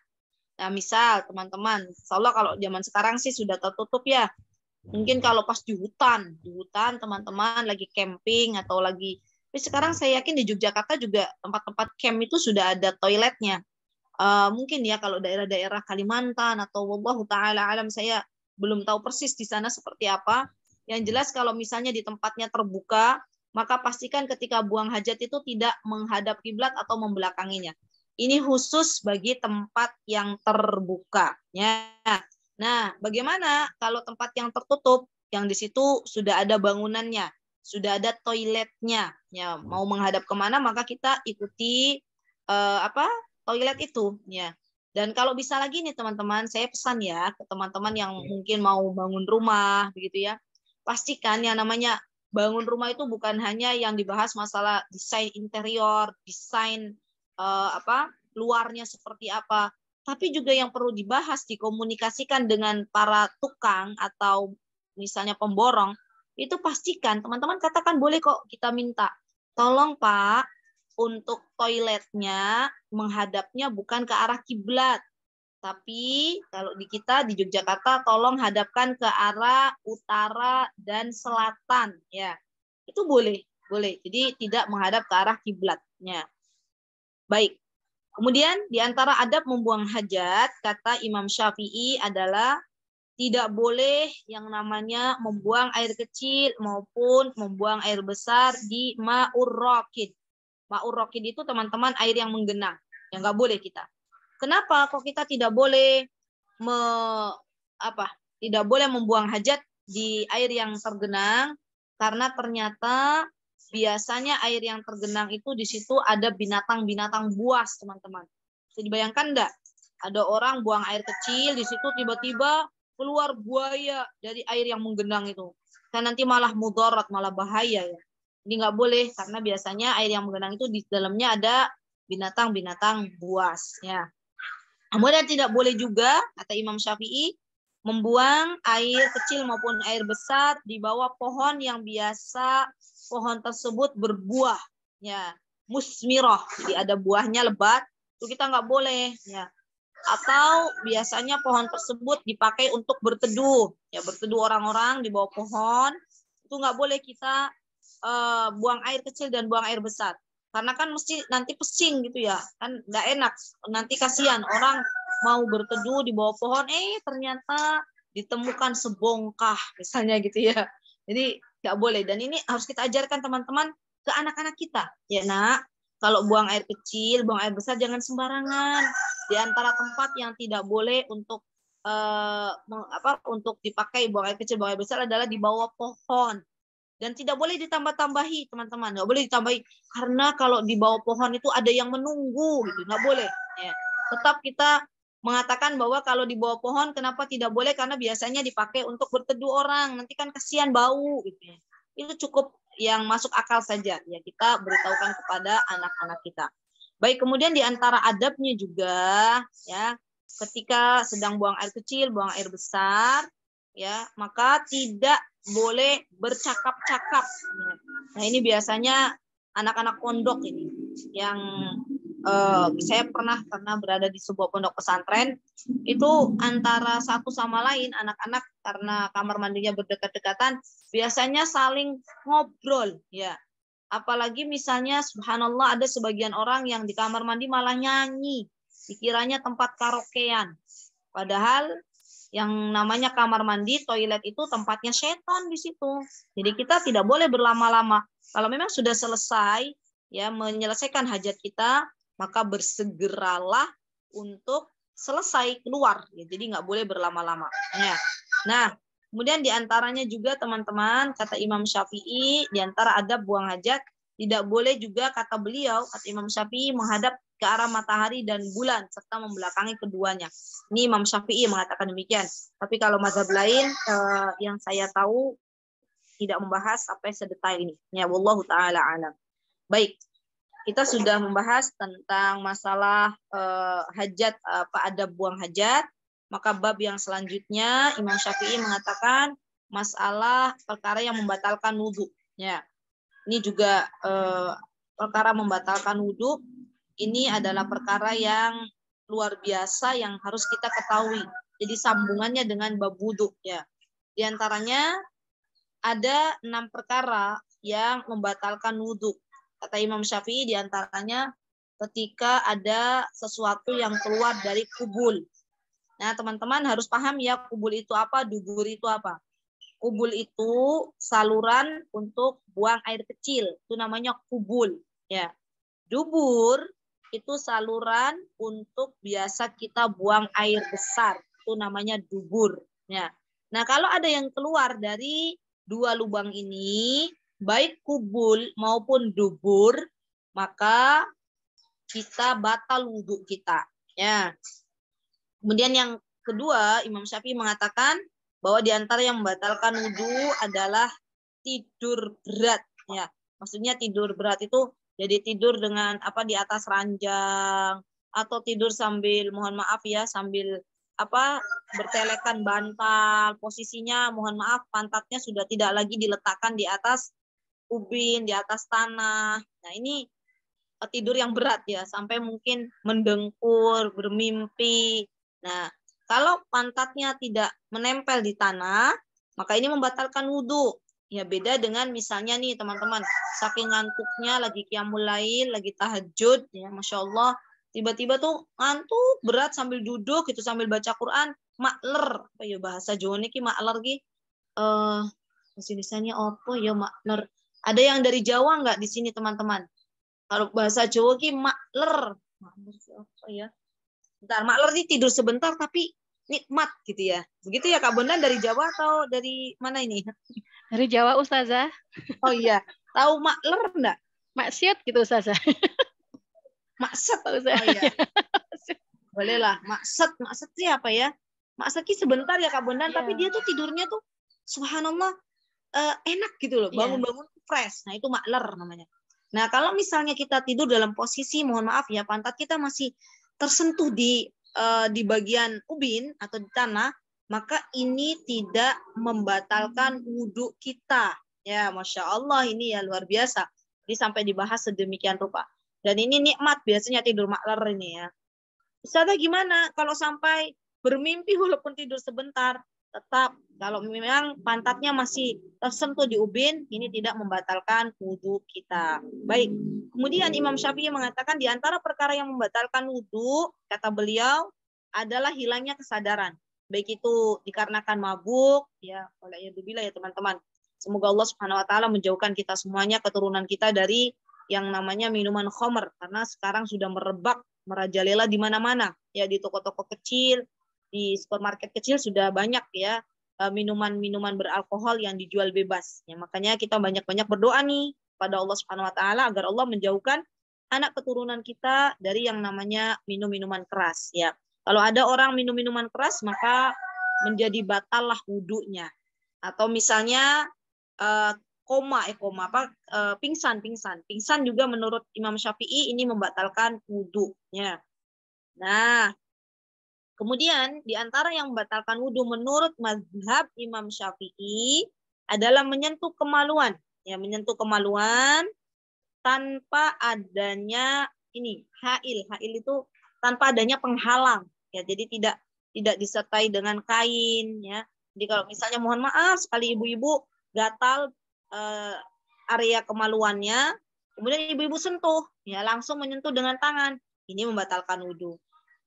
Nah, misal teman-teman, insya Allah kalau zaman sekarang sih sudah tertutup ya. Mungkin kalau pas di hutan teman-teman lagi camping atau lagi, tapi sekarang saya yakin di Yogyakarta juga tempat-tempat camp itu sudah ada toiletnya. Mungkin ya kalau daerah-daerah Kalimantan atau wallahu taala alam, saya belum tahu persis di sana seperti apa. Yang jelas kalau misalnya di tempatnya terbuka, maka pastikan ketika buang hajat itu tidak menghadap kiblat atau membelakanginya. Ini khusus bagi tempat yang terbuka. Ya. Nah, bagaimana kalau tempat yang tertutup, yang di situ sudah ada bangunannya, sudah ada toiletnya, ya mau menghadap kemana maka kita ikuti toilet itu, ya. Dan kalau bisa lagi nih teman-teman, saya pesan ya ke teman-teman yang mungkin mau bangun rumah, begitu ya, pastikan yang namanya bangun rumah itu bukan hanya yang dibahas masalah desain interior, desain luarnya seperti apa. Tapi juga yang perlu dibahas, dikomunikasikan dengan para tukang atau misalnya pemborong, itu pastikan, teman-teman katakan boleh kok kita minta, tolong Pak, untuk toiletnya menghadapnya bukan ke arah kiblat. Tapi kalau di kita, di Yogyakarta, tolong hadapkan ke arah utara dan selatan. Ya, itu boleh. Jadi tidak menghadap ke arah kiblatnya. Baik. Kemudian di antara adab membuang hajat, kata Imam Syafi'i adalah tidak boleh yang namanya membuang air kecil maupun membuang air besar di ma'ur raqid. Ma'ur raqid itu teman-teman air yang menggenang, yang nggak boleh kita. Kenapa kok kita tidak boleh tidak boleh membuang hajat di air yang tergenang? Karena ternyata biasanya air yang tergenang itu di situ ada binatang-binatang buas, teman-teman. Bisa dibayangkan enggak? Ada orang buang air kecil di situ tiba-tiba keluar buaya dari air yang menggenang itu. Dan nanti malah mudarat, malah bahaya ya. Ini nggak boleh karena biasanya air yang menggenang itu di dalamnya ada binatang-binatang buas ya. Kemudian tidak boleh juga kata Imam Syafi'i membuang air kecil maupun air besar di bawah pohon yang biasa pohon tersebut berbuah ya, musmirah, jadi ada buahnya lebat, itu kita nggak boleh ya. Atau biasanya pohon tersebut dipakai untuk berteduh ya, berteduh orang-orang di bawah pohon, itu nggak boleh kita buang air kecil dan buang air besar. Karena kan mesti nanti pesing gitu ya, kan nggak enak. Nanti kasihan orang mau berteduh di bawah pohon, ternyata ditemukan sebongkah misalnya gitu ya. Jadi nggak boleh. Dan ini harus kita ajarkan teman-teman ke anak-anak kita. Ya nak, kalau buang air kecil, buang air besar jangan sembarangan. Di antara tempat yang tidak boleh untuk untuk dipakai buang air kecil, buang air besar adalah di bawah pohon. Dan tidak boleh ditambah-tambahi, teman-teman. Nggak boleh ditambahi. Karena kalau di bawah pohon itu ada yang menunggu. Gitu. Nggak boleh. Ya. Tetap kita mengatakan bahwa kalau di bawah pohon, kenapa tidak boleh? Karena biasanya dipakai untuk berteduh orang. Nanti kan kasihan bau. Gitu ya. Itu cukup yang masuk akal saja. Ya, kita beritahukan kepada anak-anak kita. Baik, kemudian di antara adabnya juga, ya, ketika sedang buang air kecil, buang air besar, ya, maka tidak boleh bercakap-cakap. Nah, ini biasanya anak-anak pondok ini yang saya pernah berada di sebuah pondok pesantren, itu antara satu sama lain anak-anak karena kamar mandinya berdekat-dekatan biasanya saling ngobrol ya. Apalagi misalnya subhanallah ada sebagian orang yang di kamar mandi malah nyanyi, dikiranya tempat karaokean. Padahal yang namanya kamar mandi, toilet itu tempatnya setan di situ. Jadi kita tidak boleh berlama-lama. Kalau memang sudah selesai ya menyelesaikan hajat kita, maka bersegeralah untuk selesai keluar. Ya, jadi nggak boleh berlama-lama. Nah, kemudian diantaranya juga teman-teman kata Imam Syafi'i, diantara adab buang hajat tidak boleh juga kata beliau, kata Imam Syafi'i menghadap ke arah matahari dan bulan serta membelakangi keduanya. Ini Imam Syafi'i mengatakan demikian. Tapi kalau mazhab lain yang saya tahu tidak membahas sampai sedetail ini. Ya, wallahu taala alam. Baik. Kita sudah membahas tentang masalah hajat, adab buang hajat. Maka bab yang selanjutnya Imam Syafi'i mengatakan masalah perkara yang membatalkan wudhu. Ya, ini juga perkara membatalkan wudhu. Ini adalah perkara yang luar biasa yang harus kita ketahui. Jadi sambungannya dengan bab wudhu. Ya, di antaranya ada 6 perkara yang membatalkan wudhu. Kata Imam Syafi'i diantaranya ketika ada sesuatu yang keluar dari kubul. Nah, teman-teman harus paham ya kubul itu apa, dubur itu apa. Kubul itu saluran untuk buang air kecil, itu namanya kubul. Ya, dubur itu saluran untuk biasa kita buang air besar, itu namanya dubur. Ya. Nah, kalau ada yang keluar dari 2 lubang ini, baik kubul maupun dubur, maka kita batal wudhu kita. Ya. Kemudian yang kedua, Imam Syafi'i mengatakan bahwa di antara yang membatalkan wudhu adalah tidur berat. Ya, maksudnya tidur berat itu jadi tidur dengan di atas ranjang atau tidur sambil mohon maaf ya sambil bertelekan bantal. Posisinya mohon maaf pantatnya sudah tidak lagi diletakkan di atas ubin, di atas tanah. Nah, ini tidur yang berat ya, sampai mungkin mendengkur, bermimpi. Nah, kalau pantatnya tidak menempel di tanah, maka ini membatalkan wudhu. Ya, beda dengan misalnya nih teman-teman, saking ngantuknya lagi qiyamul lail, lagi tahajud, ya Masya Allah, tiba-tiba tuh ngantuk berat sambil duduk gitu, sambil baca Quran, makler. Apa ya bahasa Jawa niki makler ki? Bahasa apa ya makler? Ada yang dari Jawa nggak di sini teman-teman? Kalau bahasa Jawa ki makler. Makler apa ya? Bentar, makler ini tidur sebentar tapi nikmat gitu ya. Begitu ya Kak Bondan, dari Jawa atau dari mana ini? Dari Jawa Ustazah. Oh iya, tahu makler enggak? Maksiat gitu Ustazah. Maksud. Pak Ustazah. Oh iya, bolehlah. Maksud sih apa ya? Maksud ki sebentar ya Kak Bondan, Iya. tapi dia tuh tidurnya tuh subhanallah enak gitu loh. Iya. Bangun-bangun fresh. Nah, itu makler namanya. Nah, kalau misalnya kita tidur dalam posisi, mohon maaf ya, pantat kita masih tersentuh di bagian ubin atau di tanah, maka ini tidak membatalkan wudhu kita. Ya, Masya Allah, ini ya luar biasa. Jadi sampai dibahas sedemikian rupa. Dan ini nikmat biasanya tidur makler ini ya. Ustazah gimana kalau sampai bermimpi walaupun tidur sebentar? Tetap kalau memang pantatnya masih tersentuh di ubin, ini tidak membatalkan wudhu kita. Baik. Kemudian Imam Syafi'i mengatakan di antara perkara yang membatalkan wudhu, kata beliau, adalah hilangnya kesadaran. Baik itu dikarenakan mabuk, ya, wala'iyadzubillah ya teman-teman. Semoga Allah Subhanahu wa taala menjauhkan kita semuanya, keturunan kita dari yang namanya minuman khamr, karena sekarang sudah merebak merajalela di mana-mana. Ya, di toko-toko kecil, di supermarket kecil sudah banyak ya minuman-minuman beralkohol yang dijual bebas. Ya, makanya kita banyak-banyak berdoa nih pada Allah Subhanahu wa taala agar Allah menjauhkan anak keturunan kita dari yang namanya minum-minuman keras ya. Kalau ada orang minum minuman keras maka menjadi batallah wudunya. Atau misalnya pingsan juga menurut Imam Syafi'i ini membatalkan wudunya. Nah, kemudian di antara yang membatalkan wudhu menurut mazhab Imam Syafi'i adalah menyentuh kemaluan. Ya, menyentuh kemaluan tanpa adanya ini hail. Hail itu tanpa adanya penghalang. Ya, jadi tidak disertai dengan kain. Ya, jadi kalau misalnya mohon maaf sekali ibu-ibu gatal area kemaluannya, kemudian ibu-ibu sentuh, ya langsung menyentuh dengan tangan, ini membatalkan wudhu.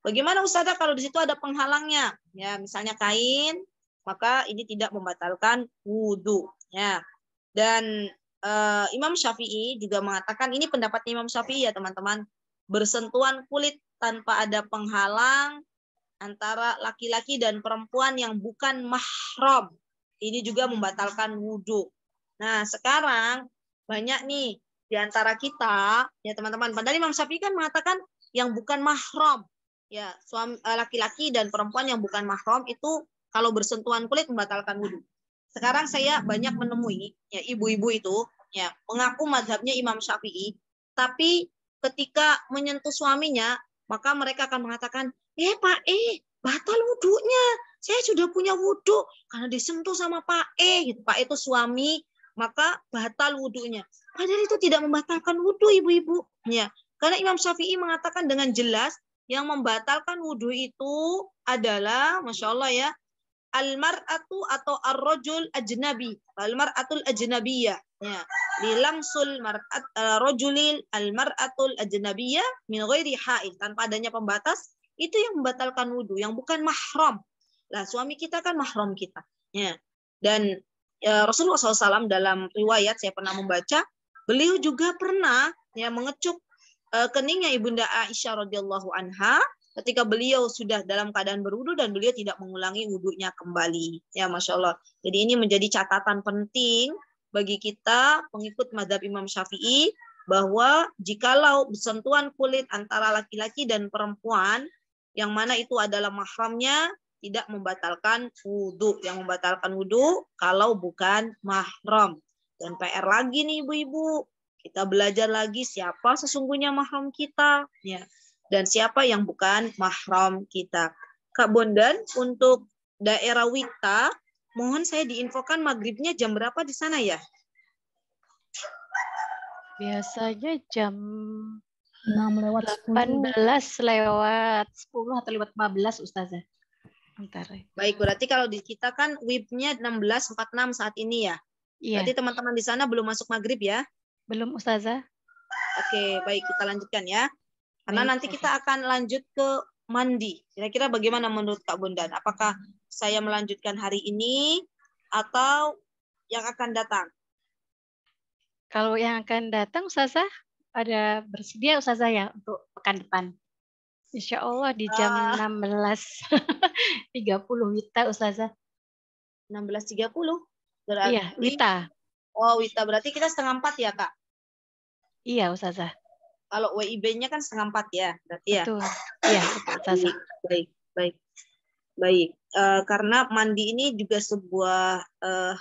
Bagaimana Ustazah kalau di situ ada penghalangnya? Ya, misalnya kain, maka ini tidak membatalkan wudhu. Ya. Dan Imam Syafi'i juga mengatakan, ini pendapat Imam Syafi'i ya teman-teman, bersentuhan kulit tanpa ada penghalang antara laki-laki dan perempuan yang bukan mahram. Ini juga membatalkan wudhu. Nah, sekarang banyak nih di antara kita, ya teman-teman, padahal Imam Syafi'i kan mengatakan yang bukan mahram. Ya, suami laki-laki dan perempuan yang bukan mahram itu kalau bersentuhan kulit membatalkan wudhu. Sekarang saya banyak menemui ya ibu-ibu itu ya mengaku mazhabnya Imam Syafi'i, tapi ketika menyentuh suaminya, maka mereka akan mengatakan, Pak batal wudhunya. Saya sudah punya wudhu karena disentuh sama Pak gitu. Pak itu suami, maka batal wudhunya. Padahal itu tidak membatalkan wudhu ibu-ibu. Ya, karena Imam Syafi'i mengatakan dengan jelas yang membatalkan wudhu itu adalah, Masya Allah ya, al-mar'atu atau ar-rajul ajnabi. Al-mar'atul ajnabiyah. Ya. Lilamsul mar'at rajulil al-mar'atul ajnabiyah min ghairi haid. Tanpa adanya pembatas, itu yang membatalkan wudhu, yang bukan mahram. Lah, suami kita kan mahram kita. Ya. Dan Rasulullah SAW dalam riwayat saya pernah membaca, beliau juga pernah ya mengecup keningnya ibunda Aisyah radhiyallahu anha ketika beliau sudah dalam keadaan berwudu dan beliau tidak mengulangi wudunya kembali. Ya, Masya Allah. Jadi ini menjadi catatan penting bagi kita pengikut mazhab Imam Syafi'i bahwa jikalau bersentuhan kulit antara laki-laki dan perempuan yang mana itu adalah mahramnya, tidak membatalkan wudhu. Yang membatalkan wudhu kalau bukan mahram. Dan PR lagi nih ibu-ibu, kita belajar lagi siapa sesungguhnya mahram kita, ya, dan siapa yang bukan mahram kita. Kak Bondan, untuk daerah Wita, mohon saya diinfokan maghribnya jam berapa di sana ya? Biasanya jam 6:10. 18:10 atau lewat 15 Ustazah. Bentar. Baik, berarti kalau di kita kan WIB-nya 16.46 saat ini ya. Iya. Berarti teman-teman di sana belum masuk maghrib ya? Belum Ustazah. Oke, baik, kita lanjutkan ya. Karena Baik, nanti kita akan lanjut ke mandi. Kira-kira bagaimana menurut Kak Bondan? Apakah saya melanjutkan hari ini atau yang akan datang? Kalau yang akan datang Ustazah ada bersedia Ustazah ya untuk pekan depan? Insya Allah di jam 16.30 Wita Ustazah. 16.30. Berarti, Iya, Wita. oh Wita, berarti kita 3:30 ya Kak? Iya, Ustazah. Kalau WIB-nya kan 3:30 ya, berarti ya? Betul. Iya, betul, Ustazah. Baik. Karena mandi ini juga sebuah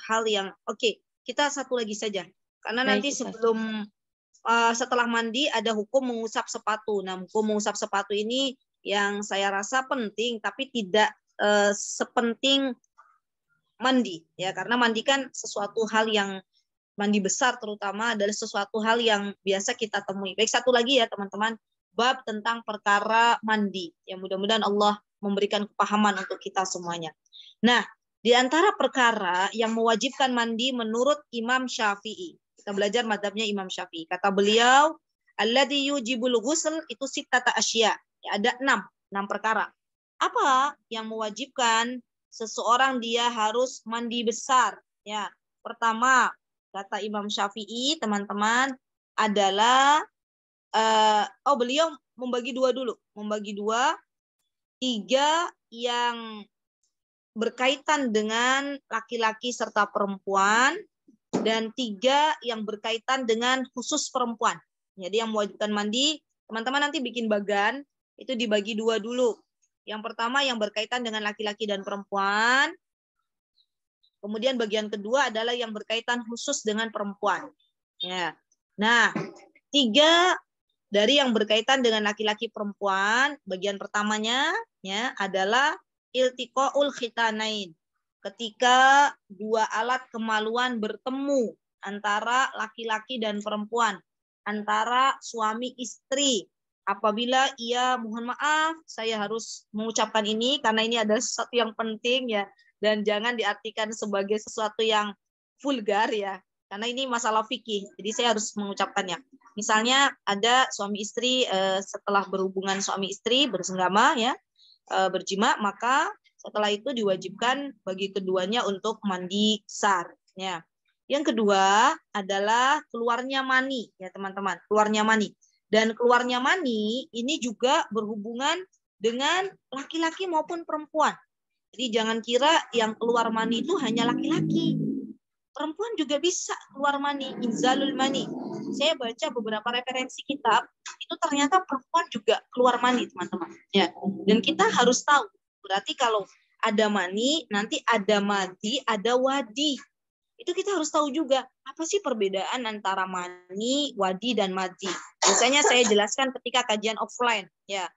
hal yang oke. Kita satu lagi saja. Karena Baik, nanti Ustazah. setelah mandi ada hukum mengusap sepatu. Nah, hukum mengusap sepatu ini yang saya rasa penting, tapi tidak sepenting mandi ya, karena mandi kan sesuatu hal yang mandi besar terutama adalah sesuatu hal yang biasa kita temui. Baik, satu lagi ya teman-teman, bab tentang perkara mandi. Ya mudah-mudahan Allah memberikan kepahaman untuk kita semuanya. Nah, di antara perkara yang mewajibkan mandi menurut Imam Syafi'i. Kita belajar mazhabnya Imam Syafi'i. Kata beliau, alladzi yujibul ghusl itu sittata asya. Ya, ada 6 perkara. Apa yang mewajibkan seseorang dia harus mandi besar? Ya, pertama kata Imam Syafi'i, teman-teman, adalah beliau membagi dua dulu, membagi dua, 3 yang berkaitan dengan laki-laki serta perempuan, dan 3 yang berkaitan dengan khusus perempuan. Jadi yang mewajibkan mandi, teman-teman nanti bikin bagan, itu dibagi 2 dulu. Yang pertama yang berkaitan dengan laki-laki dan perempuan. Kemudian bagian kedua adalah yang berkaitan khusus dengan perempuan. Ya. Nah, 3 dari yang berkaitan dengan laki-laki perempuan, bagian pertamanya ya adalah iltiqaul khitanain. Ketika 2 alat kemaluan bertemu antara laki-laki dan perempuan, antara suami istri. Apabila ia mohon maaf, saya harus mengucapkan ini karena ini adalah sesuatu yang penting ya, dan jangan diartikan sebagai sesuatu yang vulgar ya, karena ini masalah fikih. Jadi saya harus mengucapkannya. Misalnya ada suami istri setelah berhubungan suami istri bersenggama ya, berjima, maka setelah itu diwajibkan bagi keduanya untuk mandi besar ya. Yang kedua adalah keluarnya mani ya teman-teman, keluarnya mani. Dan keluarnya mani ini juga berhubungan dengan laki-laki maupun perempuan. Jadi jangan kira yang keluar mani itu hanya laki-laki. Perempuan juga bisa keluar mani, inzalul mani. Saya baca beberapa referensi kitab, itu ternyata perempuan juga keluar mani, teman-teman. Ya. Dan kita harus tahu, berarti kalau ada mani, nanti ada madi, ada wadi. Itu kita harus tahu juga, apa sih perbedaan antara mani, wadi, dan madi. Biasanya saya jelaskan ketika kajian offline. Ya,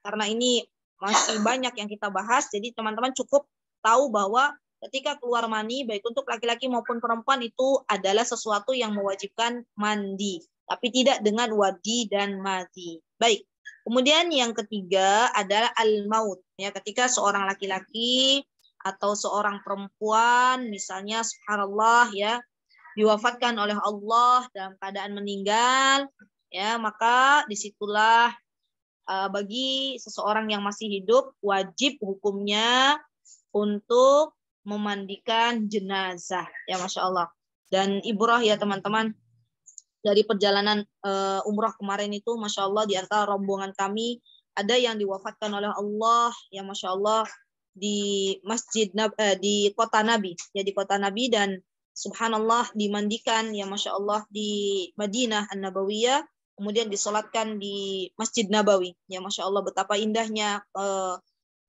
karena ini masih banyak yang kita bahas, jadi teman-teman cukup tahu bahwa ketika keluar mani, baik untuk laki-laki maupun perempuan, itu adalah sesuatu yang mewajibkan mandi. Tapi tidak dengan wadi dan madi. Baik. Kemudian yang ketiga adalah al-maut. Ya, ketika seorang laki-laki atau seorang perempuan, misalnya subhanallah ya, diwafatkan oleh Allah dalam keadaan meninggal, ya maka disitulah bagi seseorang yang masih hidup wajib hukumnya untuk memandikan jenazah, ya masya Allah. Dan ibrah ya teman-teman, dari perjalanan umrah kemarin itu masya Allah di antara rombongan kami ada yang diwafatkan oleh Allah, ya masya Allah, di masjid di kota Nabi ya, di kota Nabi, dan subhanallah dimandikan ya masya Allah di Madinah An-Nabawiyah, kemudian disolatkan di Masjid Nabawi ya masya Allah. Betapa indahnya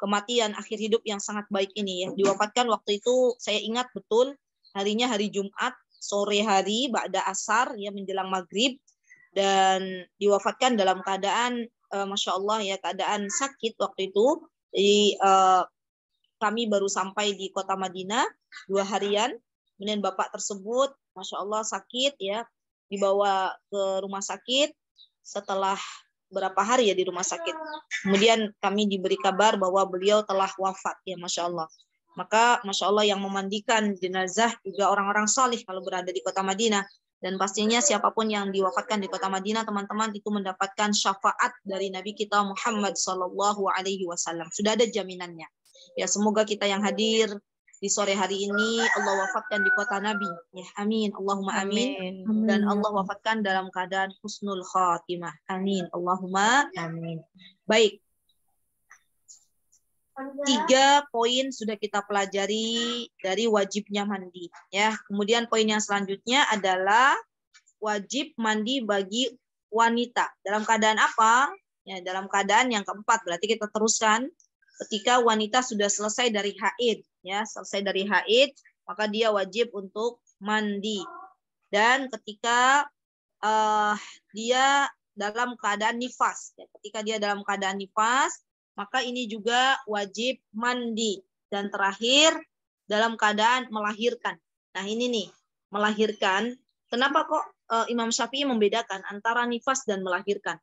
kematian akhir hidup yang sangat baik ini ya. Diwafatkan waktu itu saya ingat betul, harinya hari Jumat, sore hari ba'da asar ya, menjelang maghrib, dan diwafatkan dalam keadaan masya Allah ya, keadaan sakit waktu itu. Jadi kami baru sampai di kota Madinah 2 harian, kemudian bapak tersebut masya Allah sakit ya, dibawa ke rumah sakit. Setelah berapa hari ya di rumah sakit, kemudian kami diberi kabar bahwa beliau telah wafat ya masya Allah. Maka masya Allah yang memandikan jenazah juga orang-orang salih kalau berada di kota Madinah. Dan pastinya siapapun yang diwafatkan di kota Madinah, teman-teman, itu mendapatkan syafaat dari Nabi kita Muhammad SAW. Sudah ada jaminannya. Ya, semoga kita yang hadir di sore hari ini Allah wafatkan di kota Nabi. Ya, amin. Allahumma amin. Dan Allah wafatkan dalam keadaan husnul khatimah. Amin. Allahumma amin. Baik. 3 poin sudah kita pelajari dari wajibnya mandi. Ya, kemudian poin yang selanjutnya adalah wajib mandi bagi wanita. Dalam keadaan apa? Ya, dalam keadaan yang keempat. Berarti kita teruskan ketika wanita sudah selesai dari haid. Ya, selesai dari haid, maka dia wajib untuk mandi. Dan ketika dia dalam keadaan nifas. Ya, ketika dia dalam keadaan nifas, maka ini juga wajib mandi. Dan terakhir, dalam keadaan melahirkan. Nah ini nih, melahirkan. Kenapa kok Imam Syafi'i membedakan antara nifas dan melahirkan?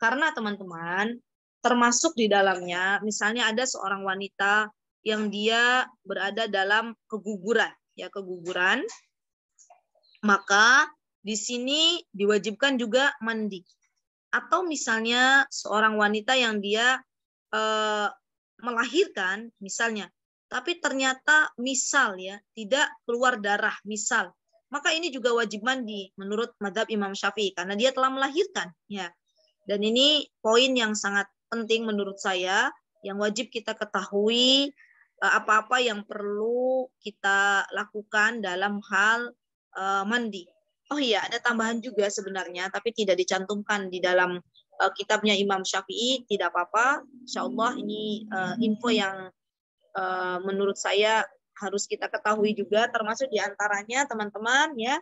Karena teman-teman, termasuk di dalamnya, misalnya ada seorang wanita yang dia berada dalam keguguran. Ya, keguguran. Maka di sini diwajibkan juga mandi. Atau misalnya seorang wanita yang dia melahirkan misalnya, tapi ternyata misal ya tidak keluar darah misal, maka ini juga wajib mandi menurut mazhab Imam Syafi'i karena dia telah melahirkan ya. Dan ini poin yang sangat penting menurut saya yang wajib kita ketahui apa-apa yang perlu kita lakukan dalam hal mandi. Oh iya, ada tambahan juga sebenarnya tapi tidak dicantumkan di dalam kitabnya Imam Syafi'i, tidak apa-apa. Insyaallah ini info yang menurut saya harus kita ketahui juga, termasuk diantaranya teman-teman ya,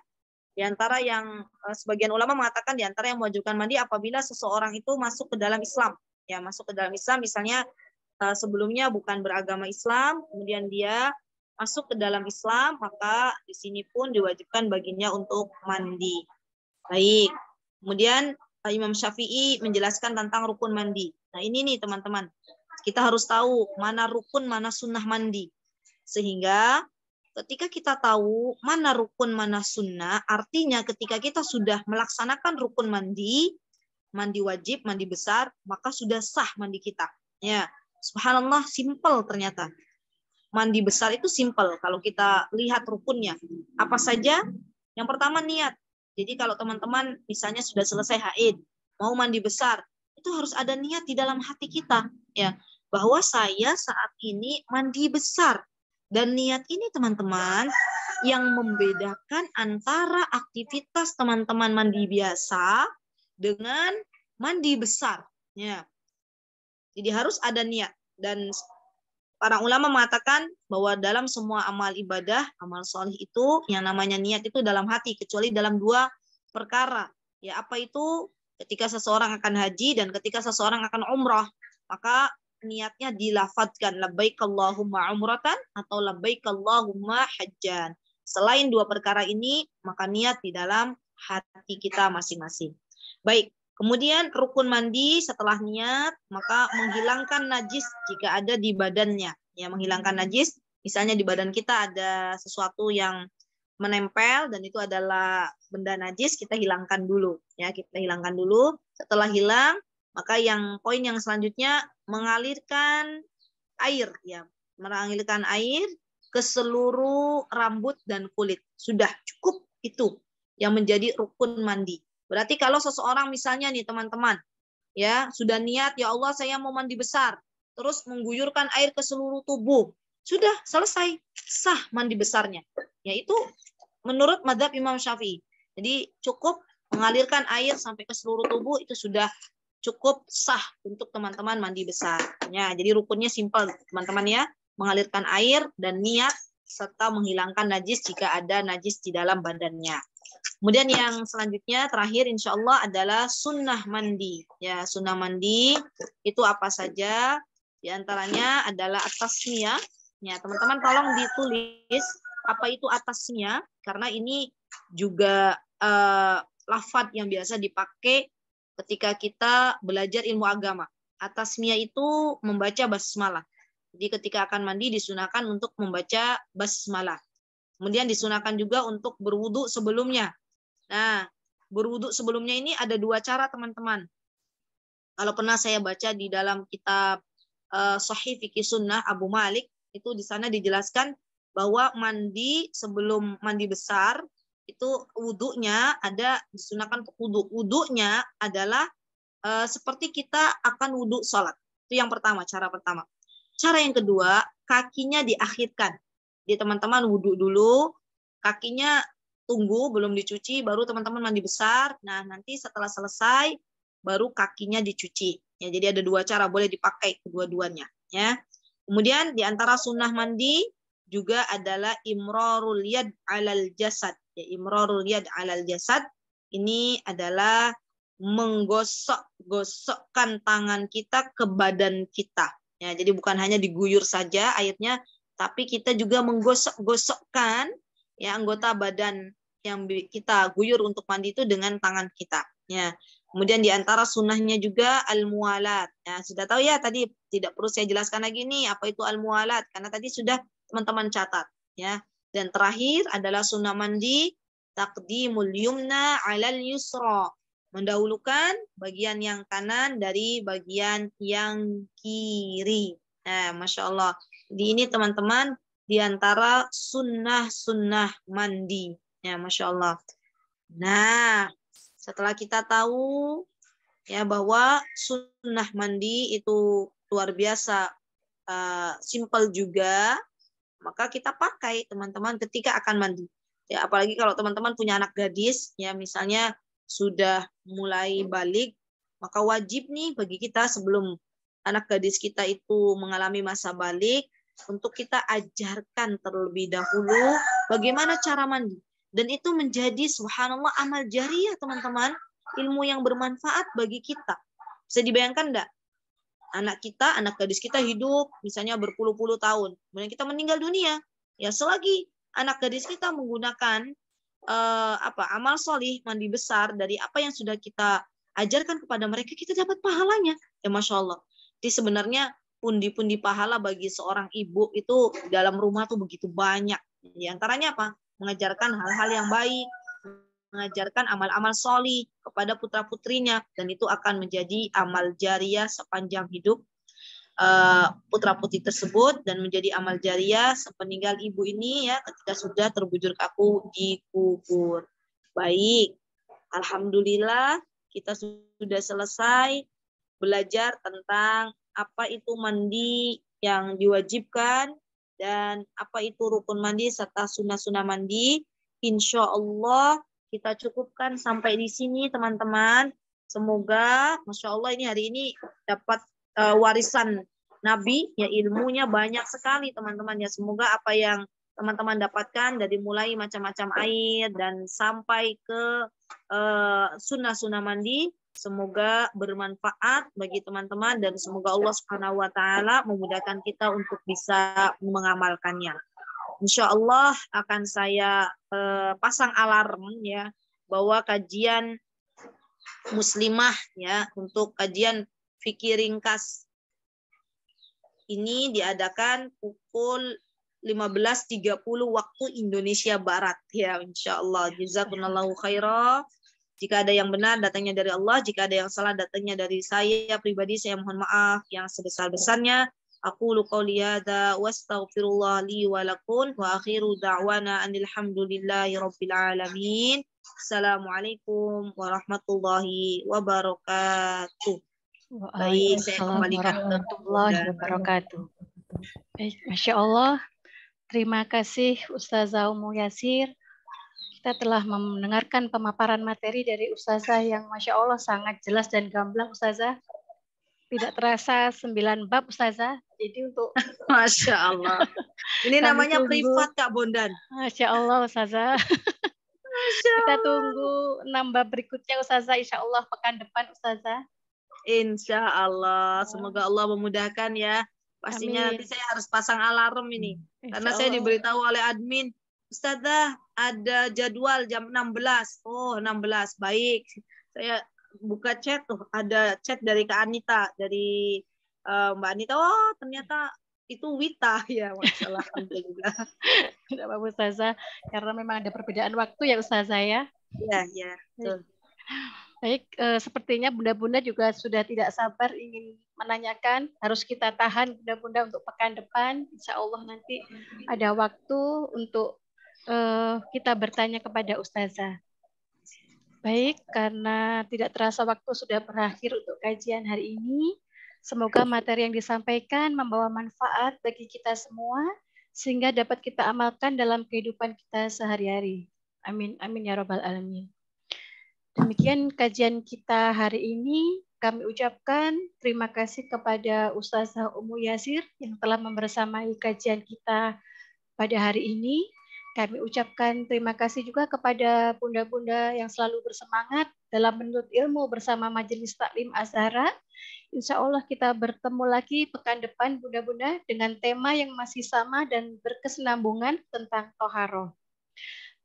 diantara yang sebagian ulama mengatakan diantara yang mewajibkan mandi apabila seseorang itu masuk ke dalam Islam, ya masuk ke dalam Islam, misalnya sebelumnya bukan beragama Islam, kemudian dia masuk ke dalam Islam, maka di sini pun diwajibkan baginya untuk mandi. Baik, kemudian Imam Syafi'i menjelaskan tentang rukun mandi. Nah ini nih teman-teman, kita harus tahu mana rukun, mana sunnah mandi. Sehingga ketika kita tahu mana rukun, mana sunnah, artinya ketika kita sudah melaksanakan rukun mandi, mandi wajib, mandi besar, maka sudah sah mandi kita. Ya, subhanallah, simple ternyata. Mandi besar itu simple kalau kita lihat rukunnya. Apa saja? Yang pertama niat. Jadi kalau teman-teman misalnya sudah selesai haid, mau mandi besar, itu harus ada niat di dalam hati kita, ya, bahwa saya saat ini mandi besar. Dan niat ini teman-teman yang membedakan antara aktivitas teman-teman mandi biasa dengan mandi besar, ya. Jadi harus ada niat. Dan para ulama mengatakan bahwa dalam semua amal ibadah, amal soleh itu yang namanya niat itu dalam hati, kecuali dalam 2 perkara. Ya, apa itu? Ketika seseorang akan haji dan ketika seseorang akan umrah, maka niatnya dilafadzkan labbaik Allahumma umratan atau labbaik Allahumma hajjan. Selain 2 perkara ini, maka niat di dalam hati kita masing-masing. Baik. Kemudian rukun mandi setelah niat, maka menghilangkan najis jika ada di badannya. Ya, menghilangkan najis, misalnya di badan kita ada sesuatu yang menempel dan itu adalah benda najis, kita hilangkan dulu. Ya, kita hilangkan dulu. Setelah hilang, maka poin yang selanjutnya mengalirkan air. Ya, mengalirkan air ke seluruh rambut dan kulit. Sudah cukup itu yang menjadi rukun mandi. Berarti kalau seseorang misalnya nih teman-teman, ya sudah niat, ya Allah saya mau mandi besar, terus mengguyurkan air ke seluruh tubuh, sudah selesai, sah mandi besarnya. Yaitu menurut mazhab Imam Syafi'i. Jadi cukup mengalirkan air sampai ke seluruh tubuh itu sudah cukup sah untuk teman-teman mandi besar. Ya, jadi rukunnya simpel teman-teman ya, mengalirkan air dan niat serta menghilangkan najis jika ada najis di dalam badannya. Kemudian yang selanjutnya terakhir insya Allah adalah sunnah mandi. Ya, sunnah mandi itu apa saja? Di antaranya adalah atasmiyah. Ya, teman-teman tolong ditulis apa itu atasmiyah karena ini juga lafadz yang biasa dipakai ketika kita belajar ilmu agama. Atasmiyah itu membaca basmalah. Jadi ketika akan mandi disunahkan untuk membaca basmalah. Kemudian disunahkan juga untuk berwudu sebelumnya. Nah, berwudu sebelumnya ini ada 2 cara teman-teman. Kalau pernah saya baca di dalam kitab Sahih Fikih Sunnah Abu Malik, itu di sana dijelaskan bahwa mandi sebelum mandi besar, itu wudunya ada disunahkan untuk wudu. Wudunya adalah seperti kita akan wudu sholat. Itu yang pertama, cara pertama. Cara yang kedua, kakinya diakhirkan. Jadi teman-teman wudhu dulu, kakinya tunggu belum dicuci, baru teman-teman mandi besar. Nah, nanti setelah selesai baru kakinya dicuci. Ya, jadi ada dua cara, boleh dipakai kedua-duanya. Ya. Kemudian di antara sunnah mandi juga adalah imrarul yad alal jasad. Ya, imrarul yad alal jasad ini adalah menggosok-gosokkan tangan kita ke badan kita. Ya, jadi bukan hanya diguyur saja airnya, tapi kita juga menggosok-gosokkan ya anggota badan yang kita guyur untuk mandi itu dengan tangan kita. Ya. Kemudian di antara sunnahnya juga al-muwalat. Ya, sudah tahu ya tadi, tidak perlu saya jelaskan lagi nih apa itu al-muwalat karena tadi sudah teman-teman catat. Ya. Dan terakhir adalah sunnah mandi taqdimul yumna 'alal yusra. Mendahulukan bagian yang kanan dari bagian yang kiri. Nah, Masya Allah. Di ini teman-teman di antara sunnah-sunnah mandi. Ya, Masya Allah. Nah, setelah kita tahu ya bahwa sunnah mandi itu luar biasa simple juga, maka kita pakai teman-teman ketika akan mandi. Ya, apalagi kalau teman-teman punya anak gadis, ya misalnya sudah mulai balik, maka wajib nih bagi kita sebelum anak gadis kita itu mengalami masa balik, untuk kita ajarkan terlebih dahulu bagaimana cara mandi. Dan itu menjadi subhanallah amal jariah teman-teman, ilmu yang bermanfaat bagi kita. Bisa dibayangkan enggak? Anak kita, anak gadis kita hidup misalnya berpuluh-puluh tahun, kemudian kita meninggal dunia. Ya selagi anak gadis kita menggunakan amal solih mandi besar dari apa yang sudah kita ajarkan kepada mereka, kita dapat pahalanya. Ya Masya Allah. Jadi sebenarnya pundi-pundi pahala bagi seorang ibu itu dalam rumah tuh begitu banyak. Di antaranya apa? Mengajarkan hal-hal yang baik, mengajarkan amal-amal solih kepada putra-putrinya, dan itu akan menjadi amal jariah sepanjang hidup putra-putri tersebut, dan menjadi amal jariah sepeninggal ibu ini ya ketika sudah terbujur kaku dikubur. Baik, alhamdulillah kita sudah selesai belajar tentang apa itu mandi yang diwajibkan dan apa itu rukun mandi serta sunnah-sunnah mandi. Insya Allah kita cukupkan sampai di sini teman-teman. Semoga Masya Allah ini hari ini dapat warisan Nabi, ya ilmunya banyak sekali teman-teman ya. Semoga apa yang teman-teman dapatkan dari mulai macam-macam air dan sampai ke sunnah-sunnah mandi, semoga bermanfaat bagi teman-teman dan semoga Allah Subhanahu wa taala memudahkan kita untuk bisa mengamalkannya. Insya Allah akan saya pasang alarm ya bahwa kajian muslimah ya untuk kajian fikih ringkas ini diadakan pukul 15.30 waktu Indonesia Barat ya, insya Allah. Jazakumullahu khairan. Jika ada yang benar datangnya dari Allah, jika ada yang salah datangnya dari saya pribadi, saya mohon maaf yang sebesar-besarnya. Aqulu qouli hadza wastaghfirullah li wa lakum wa akhiru da'wana anil hamdulillahi rabbil alamin. Assalamualaikum warahmatullahi wabarakatuh. Baik, saya kembalikan warahmatullahi wabarakatuh. Baik, Masya Allah. Terima kasih Ustazah Ummu Yasir. Kita telah mendengarkan pemaparan materi dari Ustazah yang Masya Allah sangat jelas dan gamblang Ustazah. Tidak terasa 9 bab Ustazah. Jadi untuk Masya Allah. Ini namanya privat Kak Bondan. Masya Allah Ustazah. Kita tunggu 6 bab berikutnya Ustazah. Insya Allah pekan depan Ustazah. Insya Allah. Semoga Allah memudahkan ya. Pastinya nanti saya harus pasang alarm ini. Karena saya diberitahu oleh admin, Ustazah ada jadwal jam 16. Oh 16, baik. Saya buka chat tuh, ada chat dari Kak Anita, dari Mbak Anita. Oh ternyata itu Wita ya, masalah. Alhamdulillah. Tidak apa-apa Ustazah, karena memang ada perbedaan waktu ya Ustazah ya. Iya, ya. Betul. Baik, sepertinya bunda-bunda juga sudah tidak sabar ingin menanyakan. Harus kita tahan bunda-bunda untuk pekan depan. Insya Allah nanti ada waktu untuk kita bertanya kepada Ustazah. Baik, karena tidak terasa waktu sudah berakhir untuk kajian hari ini. Semoga materi yang disampaikan membawa manfaat bagi kita semua, sehingga dapat kita amalkan dalam kehidupan kita sehari-hari. Amin, amin ya Rabbal Alamin. Demikian kajian kita hari ini. Kami ucapkan terima kasih kepada Ustazah Ummu Yasir yang telah membersamai kajian kita pada hari ini. Kami ucapkan terima kasih juga kepada bunda-bunda yang selalu bersemangat dalam menuntut ilmu bersama Majelis Taklim Azhara. Insya Allah kita bertemu lagi pekan depan bunda-bunda dengan tema yang masih sama dan berkesinambungan tentang toharoh.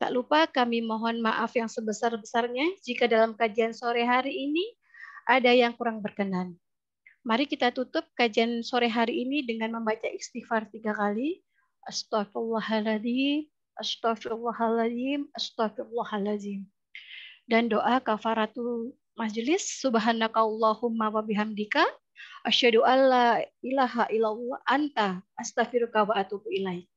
Tak lupa kami mohon maaf yang sebesar-besarnya jika dalam kajian sore hari ini ada yang kurang berkenan. Mari kita tutup kajian sore hari ini dengan membaca istighfar 3 kali. Astaghfirullahaladzim, astaghfirullahaladzim, astaghfirullahaladzim. Dan doa kafaratul majelis, subhanakallahumma wa bihamdika, asyhadu alla ilaha illallah anta, astaghfiruka wa atubu ilaik.